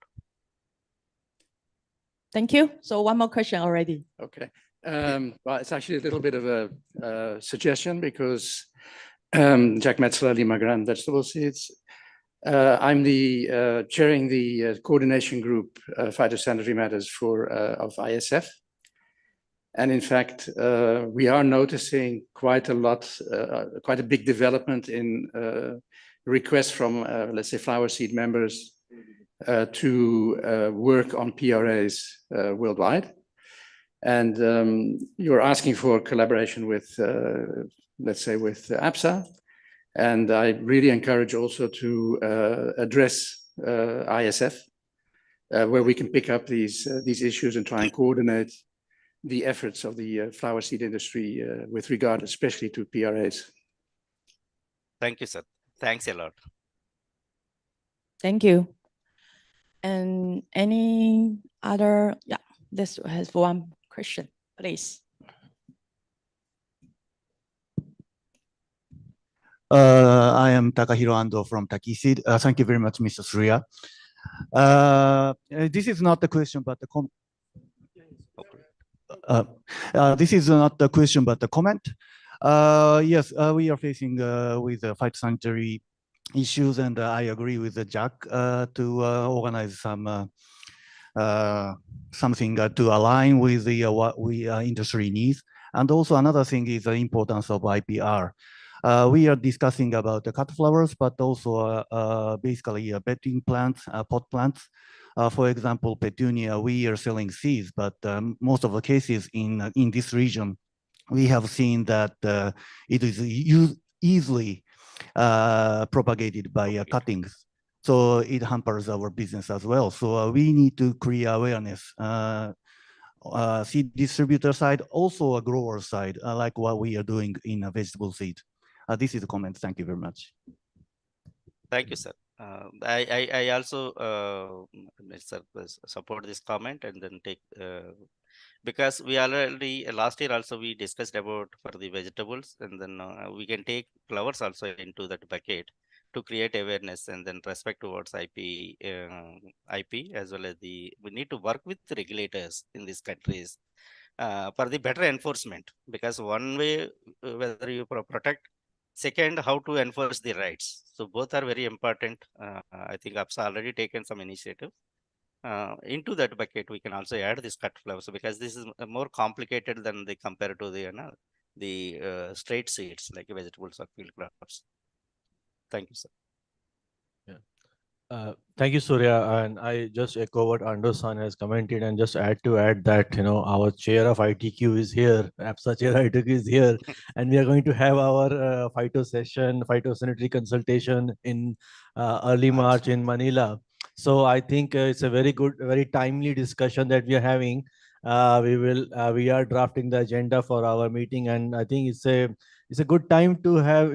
Thank you. So one more question already. Okay. Well, it's actually a little bit of a suggestion, because Jack Metzler, Lima Grand Vegetable Seeds. I'm the chairing the coordination group phytosanitary matters of ISF. And in fact, we are noticing quite a big development in requests from, let's say, flower seed members to work on PRAs worldwide. And you're asking for collaboration with, let's say, with APSA. And I really encourage also to address ISF, where we can pick up these issues and try and coordinate the efforts of the flower seed industry with regard especially to PRAs. Thank you, sir. Thanks a lot. Thank you. And any other? Yeah, this has one question, please. I am Takahiro Ando from Takiseed. Thank you very much, Mr. Surya. This is not the question, but the comment. This is not the question, but the comment. Yes, we are facing with phytosanitary issues, and I agree with Jack to organize something to align with the what we industry needs. And also another thing is the importance of IPR. We are discussing about the cut flowers, but also basically bedding plants, pot plants. For example, petunia, we are selling seeds, but most of the cases in this region, we have seen that it is easily propagated by cuttings. So it hampers our business as well. So we need to create awareness. Seed distributor side, also a grower side, like what we are doing in a vegetable seed. This is a comment. Thank you very much. Thank you, sir. I also support this comment, and then take because we already last year also we discussed about for the vegetables, and then we can take flowers also into that bucket to create awareness, and then respect towards IP as well as we need to work with the regulators in these countries for the better enforcement, because one way whether you protect, second how to enforce the rights. So both are very important. I think APSA already taken some initiative. Into that bucket, we can also add this cut flowers, because this is more complicated than the compared to the straight seeds like vegetables or field crops. Thank you, sir. Yeah. Thank you, Surya. And I just echo what Anderson has commented and just add that, our chair of ITQ is here, APSA chair ITQ is here, and we are going to have our phytosanitary consultation in early March in Manila. So I think it's a very good, very timely discussion that we are having. We are drafting the agenda for our meeting, and I think it's a good time to have,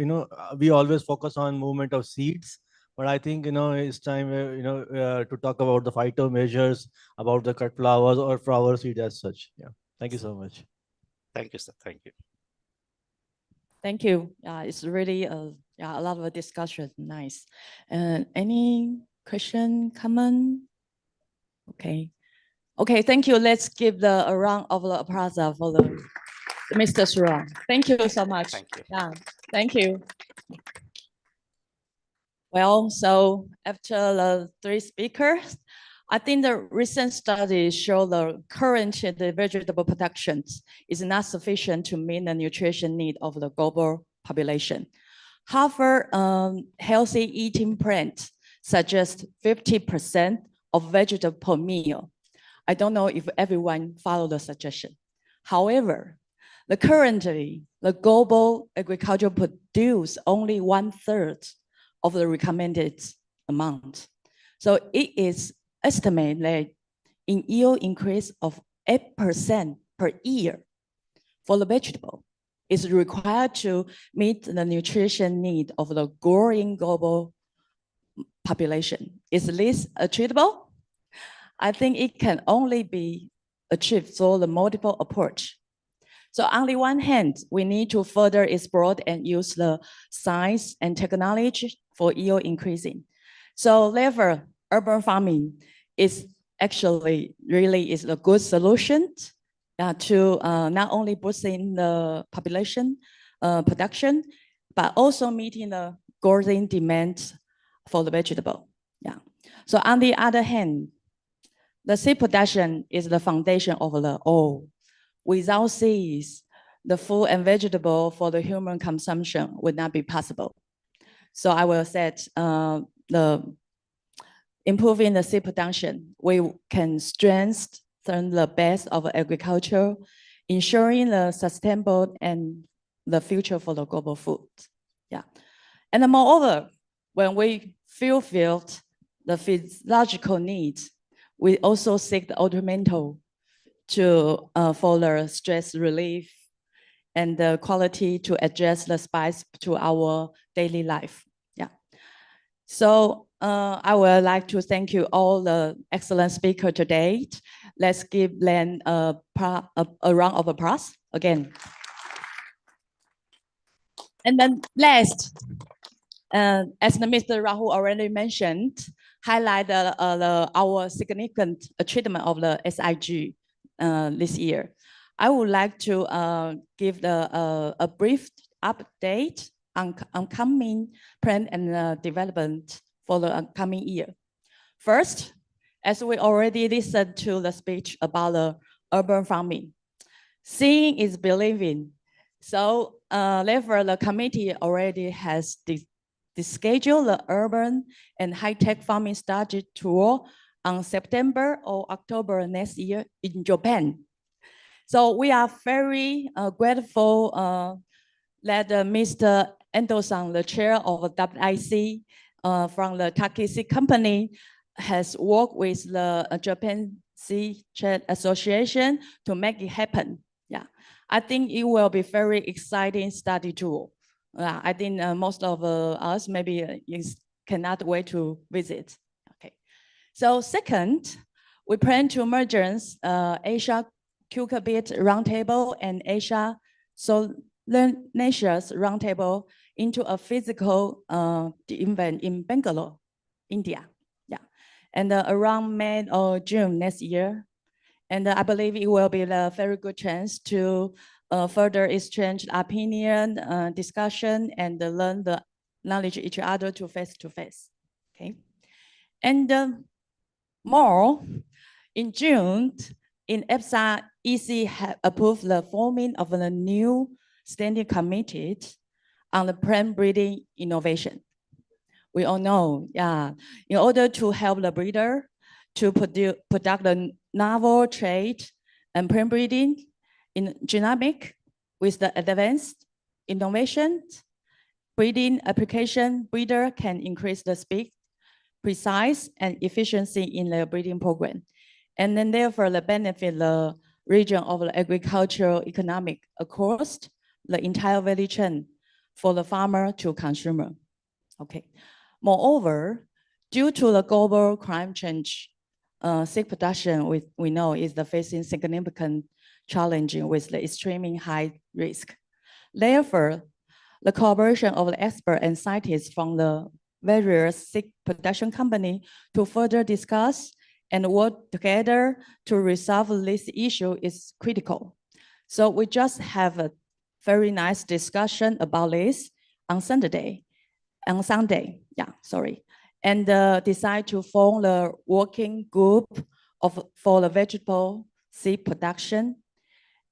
we always focus on movement of seeds. But I think, it's time, to talk about the phyto measures, about the cut flowers or flower seed as such. Yeah. Thank you so much. Thank you, sir. Thank you. Thank you. It's really a lot of discussion. Nice. Any question, comment? Okay. Okay, thank you. Let's give a round of applause for Mr. Surya. Thank you so much. Thank you. Yeah, thank you. Well, so after the three speakers, I think the recent studies show the vegetable production is not sufficient to meet the nutrition need of the global population. However, healthy eating plans suggest 50% of vegetable per meal. I don't know if everyone follow the suggestion. However, currently, the global agriculture produce only 1/3 of the recommended amount. So it is estimated in yield increase of 8% per year for the vegetable is required to meet the nutrition need of the growing global population. Is this achievable? I think it can only be achieved through the multiple approach. So on the one hand, we need to further explore and use the science and technology for yield increasing. So therefore, urban farming is actually really is a good solution to not only boosting the population production, but also meeting the growing demand for the vegetable. Yeah. So on the other hand, the seed production is the foundation of the all. Without seeds, the food and vegetable for the human consumption would not be possible. So I will say improving the seed production, we can strengthen the base of agriculture, ensuring the sustainable and the future for the global food. Yeah. And moreover, when we fulfill the physiological needs, we also seek the ornamental for the stress relief and the quality to adjust the spice to our daily life. Yeah. So I would like to thank you all the excellent speakers today. Let's give them a round of applause again. And then last, as Mr. Rahul already mentioned, highlight our significant achievement of the SIG this year. I would like to give a brief update on upcoming plan and development for the upcoming year. First, as we already listened to the speech about the urban farming, seeing is believing. So therefore, the committee already has scheduled the urban and high-tech farming study tour on September or October next year in Japan. So we are very grateful that Mr. Endo-san, the chair of WIC from the Takeshi company, has worked with the Japan Sea Trade Association to make it happen. Yeah, I think it will be very exciting study tour. I think most of us maybe cannot wait to visit. Okay. So second, we plan to merge Asia Cucurbit Roundtable and Asia Solanaceous Roundtable into a physical event in Bangalore, India. Yeah, and around May or June next year. And I believe it will be a very good chance to further exchange opinion, discussion, and learn the knowledge each other to face. Okay, and more in June, in APSA, EC have approved the forming of a new standing committee on the plant breeding innovation. We all know, yeah. In order to help the breeder to produce the novel trait and prime breeding in genomic with the advanced innovation, breeding application, breeder can increase the speed, precise, and efficiency in the breeding program. And then therefore the benefit the region of the agricultural economic across the entire value chain for the farmer to consumer. Okay. Moreover, due to the global climate change, SIG production we know is facing significant challenge with the extremely high risk. Therefore, the collaboration of the experts and scientists from the various SIG production company to further discuss and work together to resolve this issue is critical. So we just have a very nice discussion about this on Sunday, and decide to form the working group for the vegetable seed production.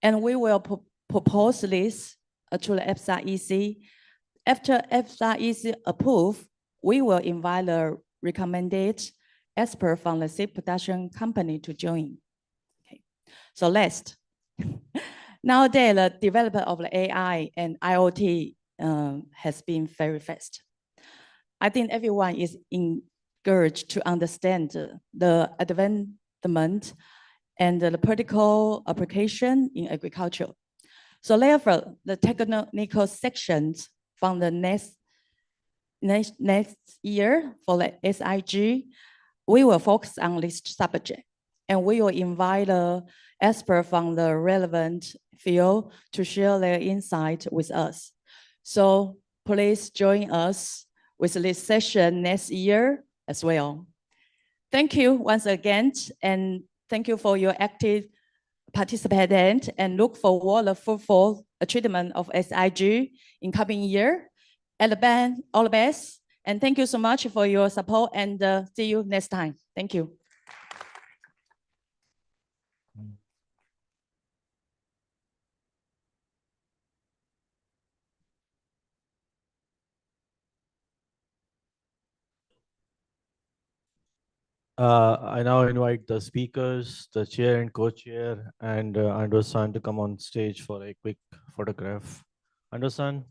And we will propose this to the SIG. After SIG approve, we will invite the recommended expert from the seed production company to join. Okay. So last, nowadays the development of the AI and IoT has been very fast. I think everyone is encouraged to understand the advancement and the practical application in agriculture. So therefore, the technical sections from the next year for the SIG, we will focus on this subject, and we will invite the experts from the relevant field to share their insight with us. So please join us with this session next year as well. Thank you once again, and thank you for your active participation, and look forward to the fruitful achievement of SIG in coming year. At the band, all the best, and thank you so much for your support, and see you next time. Thank you. I now invite the speakers, the chair and co-chair, and Anderson to come on stage for a quick photograph. Anderson.